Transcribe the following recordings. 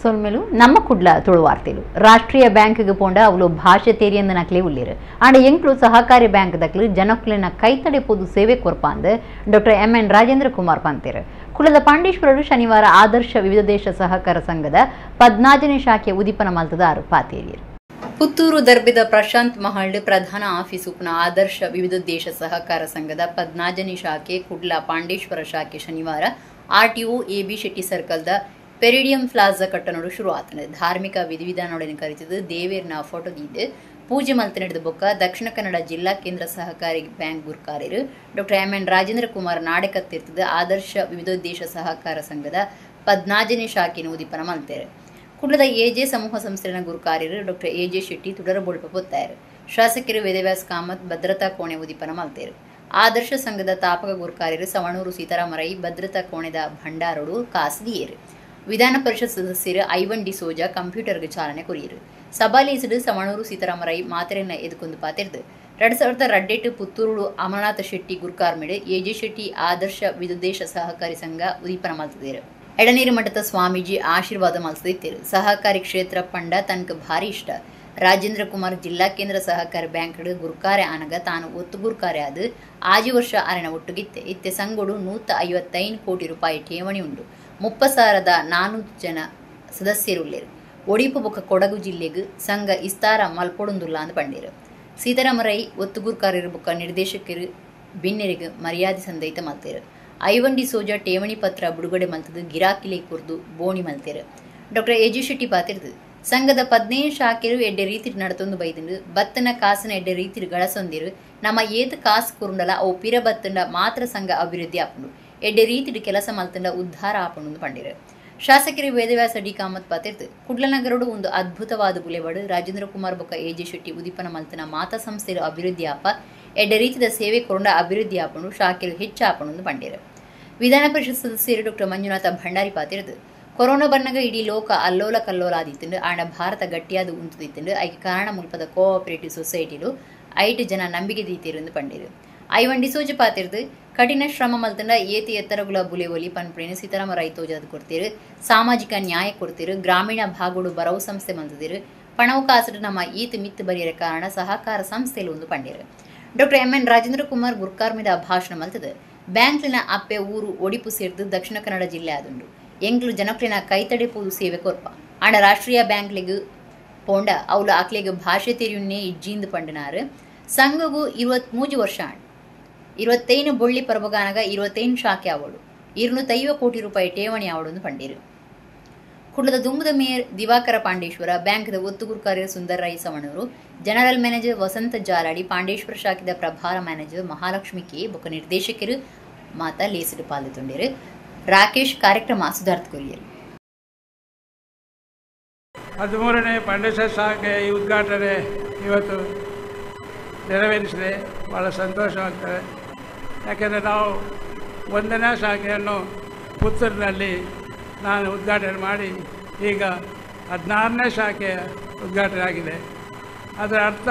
ಸೊಲ್ಮೆಲು ನಮ್ಮ ಕುಡ್ಲ ತುಳುವಾರ್ತೆಲು ರಾಷ್ಟ್ರೀಯ ಬ್ಯಾಂಕ್ಗೆ ಪೋಂಡ ಅವಳು ಭಾಷೆ ತೇರಿಯಂದ ನಕ್ಲೆ ಉಳ್ಳಿರು ಆಂಡ ಎಂಕ್ಲು ಸಹಕಾರಿ ಬ್ಯಾಂಕ್ ದಕ್ಲು ಜನಕ್ಲಿನ ಕೈತಡೆ ಪೋದು ಸೇವೆ ಕೊರ್ಪಾಂದ್ ಡಾಕ್ಟರ್ ಎಂ.ಎನ್. ರಾಜೇಂದ್ರ ಕುಮಾರ್ ಪಂತೇರು ಕುಳದ ಪಾಂಡೇಶ್ವರರು ಶನಿವಾರ ಆದರ್ಶ ವಿವಿಧ ದೇಶ ಸಹಕಾರ ಸಂಘದ 14ನೇ ಶಾಖೆ ಉದಿಪನ ಮಲ್ತದಾರು ಪಾತೇರಿಯರು ಪುತ್ತೂರು ದರ್ಬಿದ ಪ್ರಶಾಂತ್ ಮಹಲ್ ಪ್ರಧಾನ ಆಫೀಸ್ ಉಪನ ಆದರ್ಶ ವಿವಿಧ ದೇಶ ಸಹಕಾರ ಸಂಘದ 14ನೇ ಶಾಖೆ ಕುಡ್ಲ ಪಾಂಡೇಶ್ವರ ಶಾಖೆ ಶನಿವಾರ ಆರ್ಟಿಒ ಎಬಿ ಶೆಟ್ಟಿ ಸರ್ಕಲ್ದ ಪೆರಿಡಿಯಂ ಪ್ಲಾಜಾ ಕಟ್ಟನೋಡು ಶುರು ಆತನ ಧಾರ್ಮಿಕ ವಿಧಿವಿಧಾನೊಡನೆ ಕರೆತಿದ್ದು ದೇವೇರ್ನ ಫೋಟೋಗಿದ್ದು ಪೂಜೆ ಮಲ್ತ ನಡೆದ ಬೊಕ್ಕ ದಕ್ಷಿಣ ಕನ್ನಡ ಜಿಲ್ಲಾ ಕೇಂದ್ರ ಸಹಕಾರಿ ಬ್ಯಾಂಕ್ ಗುರ್ಕಾರ್ಯರು ಡಾಕ್ಟರ್ ಎಂ.ಎನ್. ರಾಜೇಂದ್ರ ಕುಮಾರ್ ನಾಡಕತ್ತಿರ್ತದ ಆದರ್ಶ ವಿವಿಧೋದ್ದೇಶ ಸಹಕಾರ ಸಂಘದ 14ನೇ ಶಾಖೆನ ಉದಿಪನ ಮಲ್ತೇರು ಕುಡ್ಲದ ಎಜೆ ಸಮೂಹ ಸಂಸ್ಥೆನ ಗುರುಕಾರ್ಯರು ಡಾಕ್ಟರ್ ಎಜೆ ಶೆಟ್ಟಿ ತುಡರಬೋಳ್ಪ ಪೊತ್ತಾಯರು ಶಾಸಕರು ವೇದವ್ಯಾಸ್ ಕಾಮತ್ ಭದ್ರತಾ ಕೋಣೆ ಉದಿಪನ ಮಲ್ತೇರು ಆದರ್ಶ ಸಂಘದ ತಾಪಕ ಗುರುಕಾರ್ಯರು ಸವಣೂರು ಸೀತಾರಾಮರೈ ಭದ್ರತಾ ಕೋಣೆದ ಭಂಡಾರೋಡು ಕಾಸದಿಯೇರು ವಿಧಾನ ಪರಿಷತ್ ಸದಸ್ಯರು ಐವನ್ ಡಿ ಸೋಜಾ ಕಂಪ್ಯೂಟರ್ಗೆ ಚಾಲನೆ ಕೊರಿಯರು ಸಭಾಲೇಸಿಡು ಸವಣೂರು ಸೀತಾರಾಮರೈ ಮಾತೆರೆನ್ನ ಎದುಕೊಂದು ಪಾತಿರ್ದು 2002 ಪುತ್ತೂರು ಅಮರನಾಥ ಶೆಟ್ಟಿ ಗುರ್ಕಾರ್ಮಿಡು ಎಜೆ ಶೆಟ್ಟಿ ಆದರ್ಶ ವಿದುದ್ದೇಶ ಸಹಕಾರಿ ಸಂಘ ಉದೀಪನ ಮಲ್ತದೇರು ಎಡನೀರು ಮಠದ ಸ್ವಾಮೀಜಿ ಆಶೀರ್ವಾದ ಮಲ್ಸದಿತ್ತೇರು ಸಹಕಾರಿ ಕ್ಷೇತ್ರ ಪಂಡ ತನಕ ಭಾರಿ ಇಷ್ಟ ರಾಜೇಂದ್ರ ಕುಮಾರ್ ಜಿಲ್ಲಾ ಕೇಂದ್ರ ಸಹಕಾರಿ ಬ್ಯಾಂಕ್ ಗುರ್ಕಾರ್ಯ ಆನಗ ತಾನು ಒತ್ತು ಗುರ್ಕಾರ್ಯ ಆದು ಆಜಿ ವರ್ಷ ಅರೆನ ಒಟ್ಟುಗಿತ್ತೆ ಇತ್ತೆ ಸಂಗೋಡು 155 ಕೋಟಿ ರೂಪಾಯಿ ಠೇವಣಿ ಉಂಡು 30,400 ಜನ ಸದಸ್ಯರುಳ್ಳೇರು ಒಡಿಪು ಬೊಕ್ಕ ಕೊಡಗು ಜಿಲ್ಲೆಗೂ ಸಂಘ ಇಸ್ತಾರ ಮಲ್ಪೊಡುಂದುಲ್ಲ ಅಂದು ಪಂಡೇರು ಸೀತಾರಾಮರೈ ಒತ್ತುಗುರ್ಕಾರ್ಯರು ಬೊಕ್ಕ ನಿರ್ದೇಶಕರು ಬಿನ್ನೆರಿಗೆ ಮರ್ಯಾದೆ ಸಂದೈತ ಮಲ್ತೇರು ಐವನ್ ಡಿ ಸೋಜಾ ಠೇವಣಿ ಪತ್ರ ಬಿಡುಗಡೆ ಮಲ್ತದು ಗಿರಾಕಿಲೆ ಕುರ್ದು ಬೋಣಿ ಮಲ್ತೇರು ಡಾಕ್ಟರ್ ಎಜಿ ಶೆಟ್ಟಿ ಪಾತಿರ್ದು ಸಂಘದ 15 ಶಾಖೆರು ಎಡ್ಡೆ ರೀತಿ ನಡತೊಂದು ಬೈದಿಂಡು ಬತ್ತನ ಕಾಸನ ಎಡ್ಡೆ ರೀತಿ ಗಳಸೊಂದಿರು ನಮ್ಮ ಏತ ಕಾಸು ಕುರುಂಡಲ ಅವು ಪಿರ ಬತ್ತಂಡ ಮಾತ್ರ ಸಂಘ ಅಭಿವೃದ್ಧಿ ಆಪುಂಡು ಎಡ್ಡೆ ರೀತಿ ಕೆಲಸ ಮಲ್ತಂಡ ಉದ್ಧಾರ ಆಪುಂಡು ಪಂಡಿರು ಶಾಸಕರು ವೇದವ್ಯಾಸ ಡಿ ಕಾಮತ್ ಪಾತಿರ್ದು ಕುಡ್ಲನಗರಡು ಒಂದು ಅದ್ಭುತವಾದ ಬುಲೆವಾಡು ರಾಜೇಂದ್ರ ಕುಮಾರ್ ಬೊಕ್ಕ ಎಜೆ ಶೆಟ್ಟಿ ಉದಿಪನ ಮಲ್ತನ ಮಾತಾ ಸಂಸ್ಥೆರು ಅಭಿವೃದ್ಧಿ ಆಪ ಎಡ್ಡೆ ರೀತಿಯ ಸೇವೆ ಕೊರಂಡ ಅಭಿವೃದ್ಧಿ ಆಪುಂಡು ಶಾಖೆರು ಹೆಚ್ಚು ಆಪುಂಡು ಪಂಡಿರು ವಿಧಾನ ಪರಿಷತ್ ಸದಸ್ಯರು ಡಾಕ್ಟರ್ ಮಂಜುನಾಥ ಭಂಡಾರಿ ಪಾತಿರ್ದು ಕೊರೋನಾ ಬನ್ನಗ ಇಡೀ ಲೋಕ ಅಲ್ಲೋಲ ಕಲ್ಲೋಲ ಆದಿತ್ತಂಡು ಆಂಡ ಭಾರತ ಗಟ್ಟಿಯಾದ ಉಂತುದಿತ್ತಂಡು ಐಕೆ ಕಾರಣ ಮುಲ್ಪದ ಕೋಆಪರೇಟಿವ್ ಸೊಸೈಟಿಲು 5 ಜನ ನಂಬಿಕೆ ದೀತಿರು ಪಂಡಿರು ಐವನ್ ಡಿಸೋಜ ಪಾತಿರ್ದು ಕಠಿಣ ಶ್ರಮ ಮಲ್ತಂಡ ಏತಿ ಎತ್ತರಗುಲ ಬುಲೆ ಒಲಿ ಪನ್ಪುರೇನು ಸೀತಾರಾಮರೈ ತೋಜಾದ ಕೊಡ್ತೀರು ಸಾಮಾಜಿಕ ನ್ಯಾಯ ಕೊಡ್ತೀರು ಗ್ರಾಮೀಣ ಭಾಗೋಡು ಬರವು ಸಂಸ್ಥೆ ಮಲ್ತದಿರು ಪಣವು ಕಾಸಡು ನಮ್ಮ ಈತ್ ಮಿತ್ತು ಬರೆಯರ ಕಾರಣ ಸಹಕಾರ ಸಂಸ್ಥೆಲು ಒಂದು ಪಂಡಿರು ಡಾಕ್ಟರ್ ಎಂ.ಎನ್. ರಾಜೇಂದ್ರ ಕುಮಾರ್ ಗುರ್ಕಾರ್ಮಿದ ಭಾಷಣ ಮಲ್ತದು ಬ್ಯಾಂಕ್ಲಿನ ಅಪ್ಪೆ ಊರು ಒಡಿಪು ಸೇರ್ದು ದಕ್ಷಿಣ ಕನ್ನಡ ಜಿಲ್ಲೆ ಆದುಂಡು ಎಂಗ್ಲು ಜನಕ್ಲಿನ ಕೈತಡೆ ಪೋದು ಸೇವೆ ಕೊರ್ಪ ಆಂಡ ರಾಷ್ಟ್ರೀಯ ಬ್ಯಾಂಕ್ಲೆಗು ಪೋಂಡ ಅವಳು ಆಕ್ಲೆಗೆ ಭಾಷೆ ತೆರಿಯುನ್ನೇ ಇಜ್ಜಿಂದು ಪಂಡನಾರು ಸಂಘಗೂ 23 ವರ್ಷ 25 ಬೊಳ್ಳಿ ಪರಬಗಾನಗ 25 ಶಾಖೆ ಅವಳು 250 ಕೋಟಿ ರೂಪಾಯಿ ಠೇವಣಿ ಅವಳನ್ನು ಪಂಡಿರು ಕುಡ್ಲದ ದುಂಬದ ಮೇಯರ್ ದಿವಾಕರ ಪಾಂಡೇಶ್ವರ ಬ್ಯಾಂಕ್ದ ಒತ್ತುಗುರ್ಕಾರ್ಯ ಸುಂದರ್ ರೈ ಸವಣೂರು ಜನರಲ್ ಮ್ಯಾನೇಜರ್ ವಸಂತ ಜಾಲಾಡಿ ಪಾಂಡೇಶ್ವರ ಶಾಖೆದ ಪ್ರಭಾರ ಮ್ಯಾನೇಜರ್ ಮಹಾಲಕ್ಷ್ಮಿ ಕೆ ಬೊಕ್ಕ ನಿರ್ದೇಶಕರು ಮಾತಾ ಲೇಸಿಡು ಪಾಲ್ಗೊಂಡಿರು ರಾಕೇಶ್ ಕಾರ್ಯಕ್ರಮ ಸುಧಾರ್ಥ ಕೊರಿಯರು 13ನೇ ಪಾಂಡೇಶ್ವರ ಶಾಖೆ ಉದ್ಘಾಟನೆ ಇವತ್ತು ನೆರವೇರಿಸಿದೆ ಭಾಳ ಸಂತೋಷವಾಗ್ತದೆ ಯಾಕೆಂದರೆ ನಾವು 1ನೇ ಶಾಖೆಯನ್ನು ಪುತ್ತೂರಿನಲ್ಲಿ ನಾನು ಉದ್ಘಾಟನೆ ಮಾಡಿ ಈಗ 16ನೇ ಶಾಖೆಯ ಉದ್ಘಾಟನೆ ಆಗಿದೆ ಅದರ ಅರ್ಥ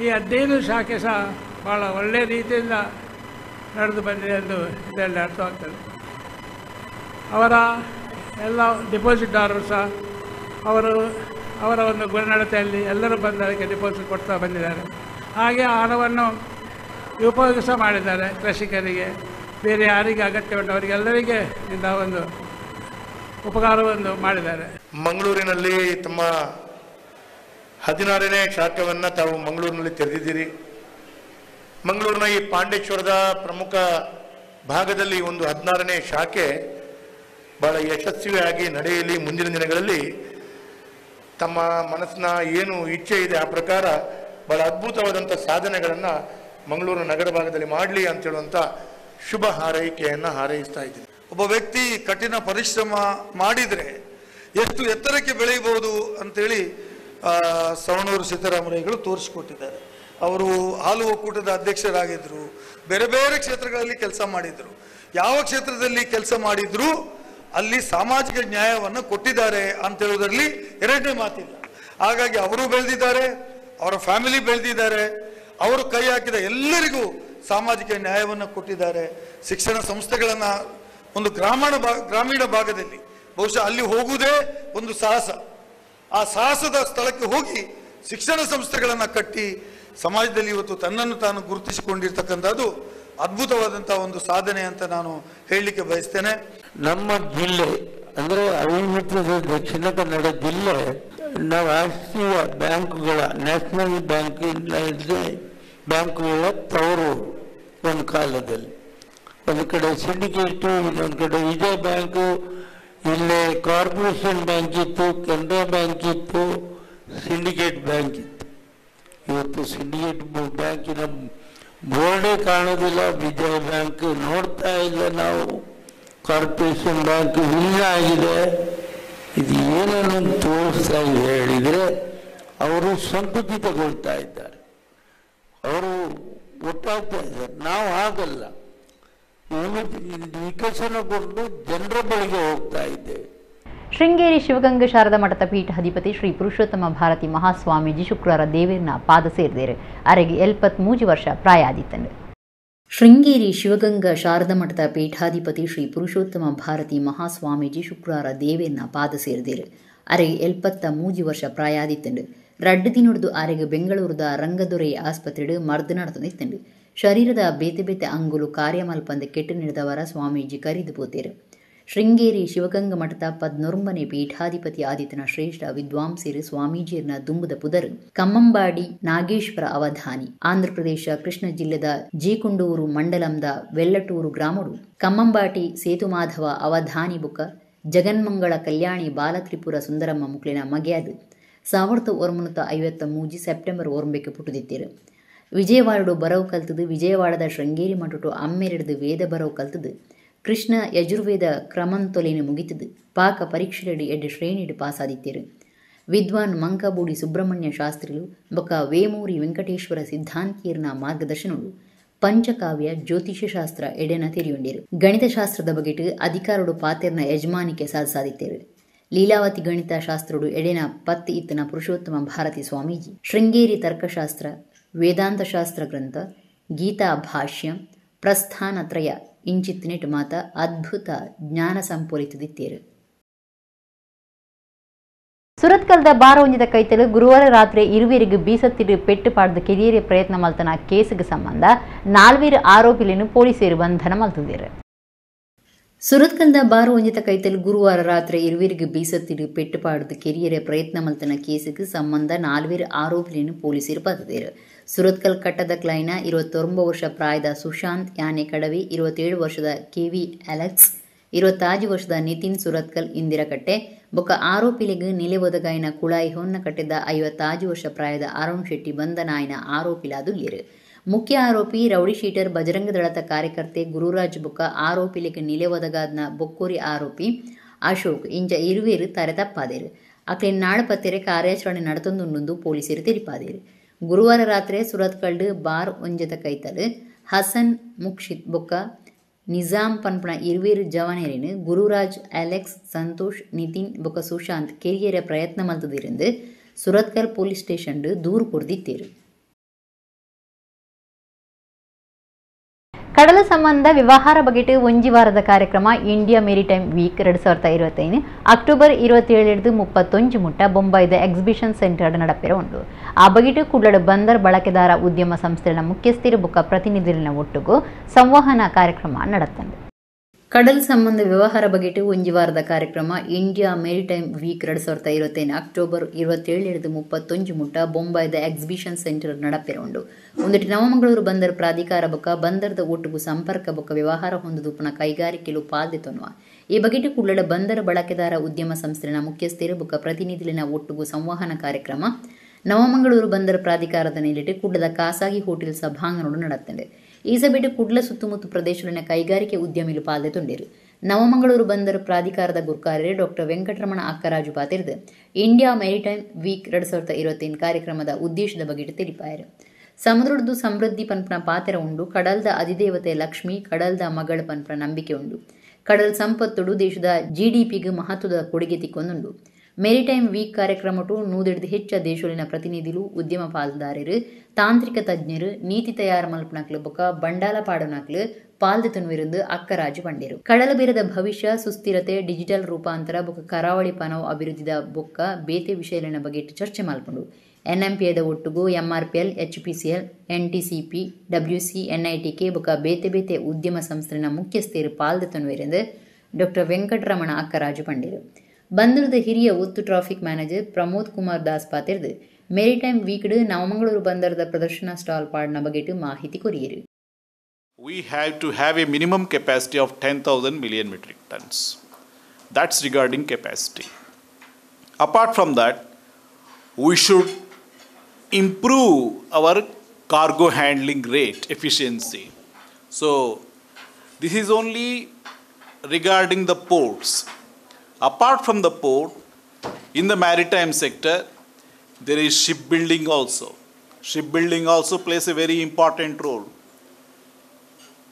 ಈ 15 ಶಾಖೆ ಸಹ ಭಾಳ ಒಳ್ಳೆಯ ರೀತಿಯಿಂದ ನಡೆದು ಬಂದಿದೆ ಎಂದು ಇದರಲ್ಲಿ ಅರ್ಥವಾಗ್ತದೆ ಅವರ ಎಲ್ಲ ಡಿಪಾಸಿಟ್ದಾರರು ಸಹ ಅವರ ಒಂದು ಗುಣನಡತೆಯಲ್ಲಿ ಎಲ್ಲರೂ ಬಂದು ಅದಕ್ಕೆ ಡಿಪಾಸಿಟ್ ಕೊಡ್ತಾ ಬಂದಿದ್ದಾರೆ ಹಾಗೆ ಹಣವನ್ನು ಉಪಯೋಗ ಮಾಡಿದ್ದಾರೆ ಕೃಷಿಕರಿಗೆ ಬೇರೆ ಯಾರಿಗೆ ಅಗತ್ಯ ಉಂಟು ಅವರಿಗೆಲ್ಲರಿಗೆ ಇಂಥ ಒಂದು ಉಪಕಾರವನ್ನು ಮಾಡಿದ್ದಾರೆ ಮಂಗಳೂರಿನಲ್ಲಿ ತಮ್ಮ 16ನೇ ಶಾಖೆಯನ್ನು ತಾವು ಮಂಗಳೂರಿನಲ್ಲಿ ತೆರೆದಿದ್ದೀರಿ ಮಂಗಳೂರಿನ ಈ ಪಾಂಡೇಶ್ವರದ ಪ್ರಮುಖ ಭಾಗದಲ್ಲಿ ಒಂದು 16ನೇ ಶಾಖೆ ಭಾಳ ಯಶಸ್ವಿಯಾಗಿ ನಡೆಯಲಿ ಮುಂದಿನ ದಿನಗಳಲ್ಲಿ ತಮ್ಮ ಮನಸ್ಸಿನ ಏನು ಇಚ್ಛೆ ಇದೆ ಆ ಪ್ರಕಾರ ಭಾಳ ಅದ್ಭುತವಾದಂಥ ಸಾಧನೆಗಳನ್ನು ಮಂಗಳೂರು ನಗರ ಭಾಗದಲ್ಲಿ ಮಾಡಲಿ ಅಂತೇಳುವಂಥ ಶುಭ ಹಾರೈಕೆಯನ್ನು ಹಾರೈಸ್ತಾ ಇದ್ದೀನಿ. ಒಬ್ಬ ವ್ಯಕ್ತಿ ಕಠಿಣ ಪರಿಶ್ರಮ ಮಾಡಿದರೆ ಎಷ್ಟು ಎತ್ತರಕ್ಕೆ ಬೆಳೆಯಬಹುದು ಅಂತೇಳಿ ಸವಣೂರು ಸೀತಾರಾಮರೈಗಳು ತೋರಿಸಿಕೊಟ್ಟಿದ್ದಾರೆ. ಅವರು ಹಾಲು ಒಕ್ಕೂಟದ ಅಧ್ಯಕ್ಷರಾಗಿದ್ದರು, ಬೇರೆ ಬೇರೆ ಕ್ಷೇತ್ರಗಳಲ್ಲಿ ಕೆಲಸ ಮಾಡಿದರು. ಯಾವ ಕ್ಷೇತ್ರದಲ್ಲಿ ಕೆಲಸ ಮಾಡಿದ್ರು ಅಲ್ಲಿ ಸಾಮಾಜಿಕ ನ್ಯಾಯವನ್ನು ಕೊಟ್ಟಿದ್ದಾರೆ ಅಂತ ಹೇಳೋದ್ರಲ್ಲಿ ಎರಡನೇ ಮಾತಿಲ್ಲ. ಹಾಗಾಗಿ ಅವರು ಬೆಳೆದಿದ್ದಾರೆ, ಅವರ ಫ್ಯಾಮಿಲಿ ಬೆಳೆದಿದ್ದಾರೆ, ಅವರು ಕೈ ಹಾಕಿದ ಎಲ್ಲರಿಗೂ ಸಾಮಾಜಿಕ ನ್ಯಾಯವನ್ನು ಕೊಟ್ಟಿದ್ದಾರೆ. ಶಿಕ್ಷಣ ಸಂಸ್ಥೆಗಳನ್ನು ಒಂದು ಗ್ರಾಮೀಣ ಭಾಗದಲ್ಲಿ ಬಹುಶಃ ಅಲ್ಲಿ ಹೋಗುವುದೇ ಒಂದು ಸಾಹಸ. ಆ ಸಾಹಸದ ಸ್ಥಳಕ್ಕೆ ಹೋಗಿ ಶಿಕ್ಷಣ ಸಂಸ್ಥೆಗಳನ್ನು ಕಟ್ಟಿ ಸಮಾಜದಲ್ಲಿ ಇವತ್ತು ತನ್ನನ್ನು ತಾನು ಗುರುತಿಸಿಕೊಂಡಿರ್ತಕ್ಕಂಥದ್ದು ಅದ್ಭುತವಾದಂಥ ಒಂದು ಸಾಧನೆ ಅಂತ ನಾನು ಹೇಳಲಿಕ್ಕೆ ಬಯಸ್ತೇನೆ. ನಮ್ಮ ಜಿಲ್ಲೆ ಅಂದರೆ ಅವಿಭಜಿತ ದಕ್ಷಿಣ ಕನ್ನಡ ಜಿಲ್ಲೆ ರಾಷ್ಟ್ರೀಯ ಬ್ಯಾಂಕುಗಳ ನ್ಯಾಷನಲ್ ಬ್ಯಾಂಕುಗಳ ತವರು ಒಂದು ಕಾಲದಲ್ಲಿ. ಒಂದು ಕಡೆ ಸಿಂಡಿಕೇಟು, ಇನ್ನೊಂದು ಕಡೆ ವಿಜಯ ಬ್ಯಾಂಕು, ಇಲ್ಲೇ ಕಾರ್ಪೊರೇಷನ್ ಬ್ಯಾಂಕ್ ಇತ್ತು, ಕೆನರಾ ಬ್ಯಾಂಕ್ ಇತ್ತು, ಸಿಂಡಿಕೇಟ್ ಬ್ಯಾಂಕ್ ಇತ್ತು. ಇವತ್ತು ಸಿಂಡಿಕೇಟ್ ಬ್ಯಾಂಕಿನ ಬೋರ್ಡೇ ಕಾಣೋದಿಲ್ಲ, ವಿಜಯ ಬ್ಯಾಂಕ್ ನೋಡ್ತಾ ಇಲ್ಲ ನಾವು, ಕಾರ್ಪೊರೇಷನ್ ಬ್ಯಾಂಕ್ ವಿಲೀನ ಆಗಿದೆ. ಇದು ಏನನ್ನು ತೋರಿಸ್ತಾ ಇದೆ ಹೇಳಿದರೆ ಅವರು ಸಂಕುಚಿತಗೊಳ್ತಾ ಇದ್ದಾರೆ, ಅವರು ಒಟ್ಟಾಗ್ತಾ ಇದ್ದಾರೆ. ನಾವು ಹಾಗಲ್ಲ, ವಿಕಸನಗೊಂಡು ಜನರ ಬಳಿಗೆ ಹೋಗ್ತಾ ಇದ್ದೇವೆ. ಶೃಂಗೇರಿ ಶಿವಗಂಗಾ ಶಾರದಾ ಮಠದ ಪೀಠಾಧಿಪತಿ ಶ್ರೀ ಪುರುಷೋತ್ತಮ ಭಾರತಿ ಮಹಾಸ್ವಾಮೀಜಿ ಶುಕ್ರವಾರ ದೇವರನ್ನ ಪಾದ ಸೇರಿದರು. ಅವರಿಗೆ 73 ವರ್ಷ ಪ್ರಾಯ ಆದಿತ್ತಂಡು. ಶೃಂಗೇರಿ ಶಿವಗಂಗಾ ಶಾರದಾ ಮಠದ ಪೀಠಾಧಿಪತಿ ಶ್ರೀ ಪುರುಷೋತ್ತಮ ಭಾರತಿ ಮಹಾಸ್ವಾಮೀಜಿ ಶುಕ್ರವಾರ ದೇವರನ್ನ ಪಾದ ಸೇರಿದರು. ಅವರಿಗೆ 73 ವರ್ಷ ಪ್ರಾಯ ಆದಿತ್ತಂಡು. 2 ದಿನೊಡ್ದು ಅವರಿಗೆ ಬೆಂಗಳೂರದ ರಂಗದೊರೆ ಆಸ್ಪತ್ರೆಡು ಮರ್ದು ನಡೆದಿತ್ತಂಡು. ಶರೀರದ ಬೇತೆ ಬೇತೆ ಅಂಗುಲು ಕಾರ್ಯಮಲ್ಪಂದು ಕೆಟ್ಟು ನಡೆದವರ ಸ್ವಾಮೀಜಿ ಕರಿದು ಪೋತೇರು. ಶೃಂಗೇರಿ ಶಿವಗಂಗಾ ಮಠದ 14ನೇ ಪೀಠಾಧಿಪತಿ ಆದಿತನ ಶ್ರೇಷ್ಠ ವಿದ್ವಾಂಸರು ಸ್ವಾಮೀಜಿಯರ್ನ ದುಂಬುದ ಪುದರು ಕಮ್ಮಂಬಾಡಿ ನಾಗೇಶ್ವರ ಅವಧಾನಿ ಆಂಧ್ರಪ್ರದೇಶ ಕೃಷ್ಣ ಜಿಲ್ಲೆದ ಜೀಕುಂಡೂರು ಮಂಡಲಂದ ವೆಲ್ಲಟೂರು ಗ್ರಾಮಡು ಕಮ್ಮಂಬಾಟಿ ಸೇತುಮಾಧವ ಅವಧಾನಿ ಬುಕ ಜಗನ್ಮಂಗಳ ಕಲ್ಯಾಣಿ ಬಾಲತ್ರಿಪುರ ಸುಂದರಮ್ಮ ಮುಕ್ಲಿನ ಮಗೆಯದು 1953 ಸೆಪ್ಟೆಂಬರ್ 1 ಪುಟುದಿತ್ತೇರು. ವಿಜಯವಾಡಡು ಬರವು ಕಲ್ತದು. ವಿಜಯವಾಡದ ಶೃಂಗೇರಿ ಮಠಟು ಅಮ್ಮೆರೆಡ್ದು ವೇದ ಬರವು ಕಲ್ತದು. ಕೃಷ್ಣ ಯಜುರ್ವೇದ ಕ್ರಮಂತೊಲೆನು ಮುಗಿತದು. ಪಾಕ ಪರೀಕ್ಷೆಯಡಿ 2 ಶ್ರೇಣಿಡು ಪಾಸಾದಿತ್ತೇರು. ವಿದ್ವಾನ್ ಮಂಕಬೂಡಿ ಸುಬ್ರಹ್ಮಣ್ಯ ಶಾಸ್ತ್ರಿಗಳು ಬೊಕ್ಕ ವೇಮೂರಿ ವೆಂಕಟೇಶ್ವರ ಸಿದ್ಧಾಂತಿಯರ್ನ ಮಾರ್ಗದರ್ಶನಗಳು ಪಂಚಕಾವ್ಯ ಜ್ಯೋತಿಷ್ಯ ಶಾಸ್ತ್ರ ಎಡೆನ ತೆರೆಯುಂಡೇರು. ಗಣಿತಶಾಸ್ತ್ರದ ಬಗೆಟ್ ಅಧಿಕಾರಡು ಪಾತೆರ್ನ ಯಜಮಾನಿಕೆ ಸಾಧಿಸಾದಿತ್ತೇರು. ಲೀಲಾವತಿ ಗಣಿತ ಶಾಸ್ತ್ರಡು ಎಡೆನ ಪತ್ತಿ ಇತ್ತನ ಪುರುಷೋತ್ತಮ ಭಾರತಿ ಸ್ವಾಮೀಜಿ ಶೃಂಗೇರಿ ತರ್ಕಶಾಸ್ತ್ರ, ವೇದಾಂತ ಶಾಸ್ತ್ರ ಗ್ರಂಥ, ಗೀತಾ ಭಾಷ್ಯ, ಪ್ರಸ್ಥಾನತ್ರಯ ಇಂಚಿತ್ತಿನೆಟ್ ಮಾತ ಅದ್ಭುತ ಜ್ಞಾನ ಸಂಪೂರಿತದಿತ್ತೇರು. ಸುರತ್ಕಲ್ದ ಬಾರೊಂಜಿದ ಕೈತಲು ಗುರುವಾರ ರಾತ್ರಿ ಇರುವರಿಗೆ ಬೀಸತ್ತಿಡು ಪೆಟ್ಟು ಪಾಡ್ದು ಕೆದಿಯರೆ ಪ್ರಯತ್ನ ಮಲ್ತನ ಕೇಸಿಗೆ ಸಂಬಂಧ 4 ಆರೋಪಿಗಳನ್ನು ಪೊಲೀಸರು ಬಂಧನ ಮಲ್ತಿದ್ದಾರೆ. ಸುರತ್ಕಲ್ದ ಬಾರೊಂಜಿತ ಕೈತಲು ಗುರುವಾರ ರಾತ್ರಿ ಇರುವರಿಗೆ ಬೀಸತ್ತಿಡು ಪೆಟ್ಟು ಪಾಡ್ದು ಕೆರಿಯರೆ ಪ್ರಯತ್ನ ಮಲ್ತನ ಕೇಸಿಗೆ ಸಂಬಂಧ 4 ಆರೋಪಿಗಳನ್ನು ಪೊಲೀಸರು ಬಂದಿದ್ದಾರೆ. ಸುರತ್ಕಲ್ ಕಟ್ಟದ ಕ್ಲೈನ 29 ವರ್ಷ ಪ್ರಾಯದ ಸುಶಾಂತ್ ಯಾನೆ ಕಡವಿ, 27 ವರ್ಷದ ಕೆವಿ ಅಲೆಕ್ಸ್, 25 ವರ್ಷದ ನಿತಿನ್ ಸುರತ್ಕಲ್ ಇಂದಿರಕಟ್ಟೆ ಬೊಕ್ಕ ಆರೋಪಿಲಿಗೆ ನೆಲೆ ಒದಗಾಯಿನ ಕುಳಾಯಿ ಹೊನ್ನ ಕಟ್ಟೆದ 55 ವರ್ಷ ಪ್ರಾಯದ ಅರುಣ್ ಶೆಟ್ಟಿ ಬಂಧನಾಯಿನ ಆರೋಪಿಲಾದುಲ್ಲೇರು. ಮುಖ್ಯ ಆರೋಪಿ ರೌಡಿ ಶೀಟರ್ ಬಜರಂಗ ದಳದ ಕಾರ್ಯಕರ್ತೆ ಗುರುರಾಜ್ ಬೊಕ್ಕ ಆರೋಪಿಲಿಗೆ ನೆಲೆ ಒದಗಾದ್ನ ಬೊಕ್ಕೋರಿ ಆರೋಪಿ ಅಶೋಕ್ ಇಂಚ ಇರುವೇರು ತಾರೆ ತಪ್ಪಾದೇರು. ಅಕ್ಲೆ ನಾಳೆ ಪತ್ತೆರೆ ಕಾರ್ಯಾಚರಣೆ ನಡೆತೊಂದುಂಡು ಪೊಲೀಸರು ತಿಳಿಪಾದೇರು. ಗುರುವಾರ ರಾತ್ರಿ ಸುರತ್ಕಲ್ಡ್ ಬಾರ್ ಒಂಜದ ಕೈತಲು ಹಸನ್ ಮುಕ್ಷಿತ್ ಬೊಕ್ಕ ನಿಜಾಮ್ ಪನ್ಪಣ ಇರುವೇರು ಜವಾನೇರಿನ ಗುರುರಾಜ್ ಅಲೆಕ್ಸ್ ಸಂತೋಷ್ ನಿತಿನ್ ಬೊಕ್ಕ ಸುಶಾಂತ್ ಕೆರಿಯರ ಪ್ರಯತ್ನ ಮಲ್ತದಿರಂದು ಸುರತ್ಕಲ್ ಪೊಲೀಸ್ ಸ್ಟೇಷನ್ ದೂರು ಕೊಡ್ದಿತ್ತೇರು. ಕಡಲ ಸಂಬಂಧ ವ್ಯವಹಾರ ಬಗೆಟ್ ಒಂಜಿ ವಾರದ ಕಾರ್ಯಕ್ರಮ ಇಂಡಿಯಾ ಮೆರಿಟೈಮ್ ವೀಕ್ 2025 ಅಕ್ಟೋಬರ್ 27-31 ಮುಟ್ಟ ಬೊಂಬೈದ ಎಕ್ಸಿಬಿಷನ್ ಸೆಂಟರ್ ನಡಪೆರ ಉಂಡು. ಆ ಬಗೆಟ್ ಕುಡ್ಲಡ ಬಂದರ್ ಬಳಕೆದಾರ ಉದ್ಯಮ ಸಂಸ್ಥೆಗಳ ಮುಖ್ಯಸ್ಥರು ಬೊಕ್ಕ ಪ್ರತಿನಿಧಿಗಳ ಒಟ್ಟುಗು ಸಂವಹನ ಕಾರ್ಯಕ್ರಮ ನಡತಂಡು. ಕಡಲ್ ಸಂಬಂಧ ವ್ಯವಹಾರ ಬಗೆಟ್ ಒಂಜಿ ವಾರದ ಕಾರ್ಯಕ್ರಮ ಇಂಡಿಯಾ ಮೆರಿಟೈಮ್ ವೀಕ್ 2025 ಅಕ್ಟೋಬರ್ 27-31 ಮುಟ್ಟ ಬೊಂಬೈದ ಎಕ್ಸಿಬಿಷನ್ ಸೆಂಟರ್ ನಡಪೆರ ಉಂಡು. ಒಂದಟಿ ನವಮಂಗಳೂರು ಬಂದರ್ ಪ್ರಾಧಿಕಾರ ಬೊಕ್ಕ ಬಂದರದ ಒಟ್ಟುಗು ಸಂಪರ್ಕ ಬೊಕ್ಕ ವ್ಯವಹಾರ ಹೊಂದುದುಪುನ ಕೈಗಾರಿಕೆಲು ಪಾಲ್ದೆತೊನ್ನುವ ಈ ಬಗೆಟ್ ಕುಡ್ಲಡ ಬಂದರ ಬಳಕೆದಾರ ಉದ್ಯಮ ಸಂಸ್ಥೆನ ಮುಖ್ಯಸ್ಥರು ಬೊಕ್ಕ ಪ್ರತಿನಿಧಿಗಳ ಒಟ್ಟುಗು ಸಂವಹನ ಕಾರ್ಯಕ್ರಮ ನವಮಂಗಳೂರು ಬಂದರ ಪ್ರಾಧಿಕಾರದ ನೆಲೆಟ್ ಕುಡ್ಲದ ಖಾಸಗಿ ಹೋಟೆಲ್ ಸಭಾಂಗಣಡು ನಡತಂಡೆ. ಈ ಸಭೆಟ್ ಕುಡ್ಲ ಸುತ್ತಮುತ್ತ ಪ್ರದೇಶಗಳನ್ನ ಕೈಗಾರಿಕೆ ಉದ್ಯಮಿಲು ಪಾಲ್ದೆತೊಂಡೇರು. ನವಮಂಗಳೂರು ಬಂದರ ಪ್ರಾಧಿಕಾರದ ಗುರ್ಕಾರ್ಯರು ಡಾಕ್ಟರ್ ವೆಂಕಟರಮಣ ಅಕ್ಕರಾಜು ಪಾತಿರ್ದು ಇಂಡಿಯಾ ಮೆರಿಟೈಮ್ ವೀಕ್ 2025 ಕಾರ್ಯಕ್ರಮದ ಉದ್ದೇಶದ ಬಗೆಟ್ ತಿಳಿಪಾಯರು. ಸಮುದ್ರದ್ದು ಸಮೃದ್ಧಿ ಪನ್ಪನ ಪಾತೆರ ಉಂಡು. ಕಡಲ್ದ ಅಧಿದೇವತೆ ಲಕ್ಷ್ಮಿ ಕಡಲ್ದ ಮಗಳ ಪನ್ಪನ ನಂಬಿಕೆ ಉಂಡು. ಕಡಲ್ ಸಂಪತ್ತುಡು ದೇಶದ GDPಗೆ ಮಹತ್ವದ ಕೊಡುಗೆ ತಿಕ್ಕೊಂದುಂಡು. ಮೆರಿಟೈಮ್ ವೀಕ್ ಕಾರ್ಯಕ್ರಮಟು 100 ಹೆಚ್ಚು ದೇಶಗಳಿನ ಪ್ರತಿನಿಧಿಗಳು ಉದ್ಯಮ ಪಾಲುದಾರರು ತಾಂತ್ರಿಕ ತಜ್ಞರು ನೀತಿ ತಯಾರು ಮಲ್ಪನಕ್ಲು ಬೊಕ ಬಂಡಾಲ ಪಾಡನಕ್ಲು ಪಾಲ್ದೆತನುವಿருந்து ಅಕ್ಕರಾಜು ಬಂಡಿರು. ಕಡಲಬೇರದ ಭವಿಷ್ಯ, ಸುಸ್ಥಿರತೆ, ಡಿಜಿಟಲ್ ರೂಪಾಂತರ ಬೊಕ ಕರಾವಳಿ ಪನವು ಅಭಿವೃದ್ಧಿದ ಬೊಕ್ಕ ಬೇತೆ ವಿಷಯಗಳ ಬಗ್ಗೆ ಚರ್ಚೆ ಮಲ್ಪಂಡು NMPದ ಒಟ್ಟುಗು MRPL, HPCL, NTCP, WC, NITK ಬೊಕ ಬೇತೆ ಉದ್ಯಮ ಸಂಸ್ಥೆನ ಮುಖ್ಯಸ್ಥರು ಪಾಲ್ದೆತನುವಿருந்து ಡಾಕ್ಟರ್ ವೆಂಕಟರಮಣ ಅಕ್ಕರಾಜು ಬಂಡಿರು. ಬಂದರದ ಹಿರಿಯ ಒತ್ತು ಟ್ರಾಫಿಕ್ ಮ್ಯಾನೇಜರ್ ಪ್ರಮೋದ್ ಕುಮಾರ್ ದಾಸ್ ಪಾತಿರ್ದು ಮೆರಿಟೈಮ್ ವೀಕ್ಡ್ ನವಮಂಗಳೂರು ಬಂದರದ ಪ್ರದರ್ಶನ ಸ್ಟಾಲ್ ಪಾಡ್ನ ಬಗೆಟ್ ಮಾಹಿತಿ ಕೊರಿಯರು. We have to have a minimum capacity of 10,000 million metric tons. That's regarding capacity. Apart from that, we should improve our cargo handling rate efficiency. So, this is only regarding the ports. Apart from the port, in the maritime sector, there is shipbuilding also. Shipbuilding also plays a very important role.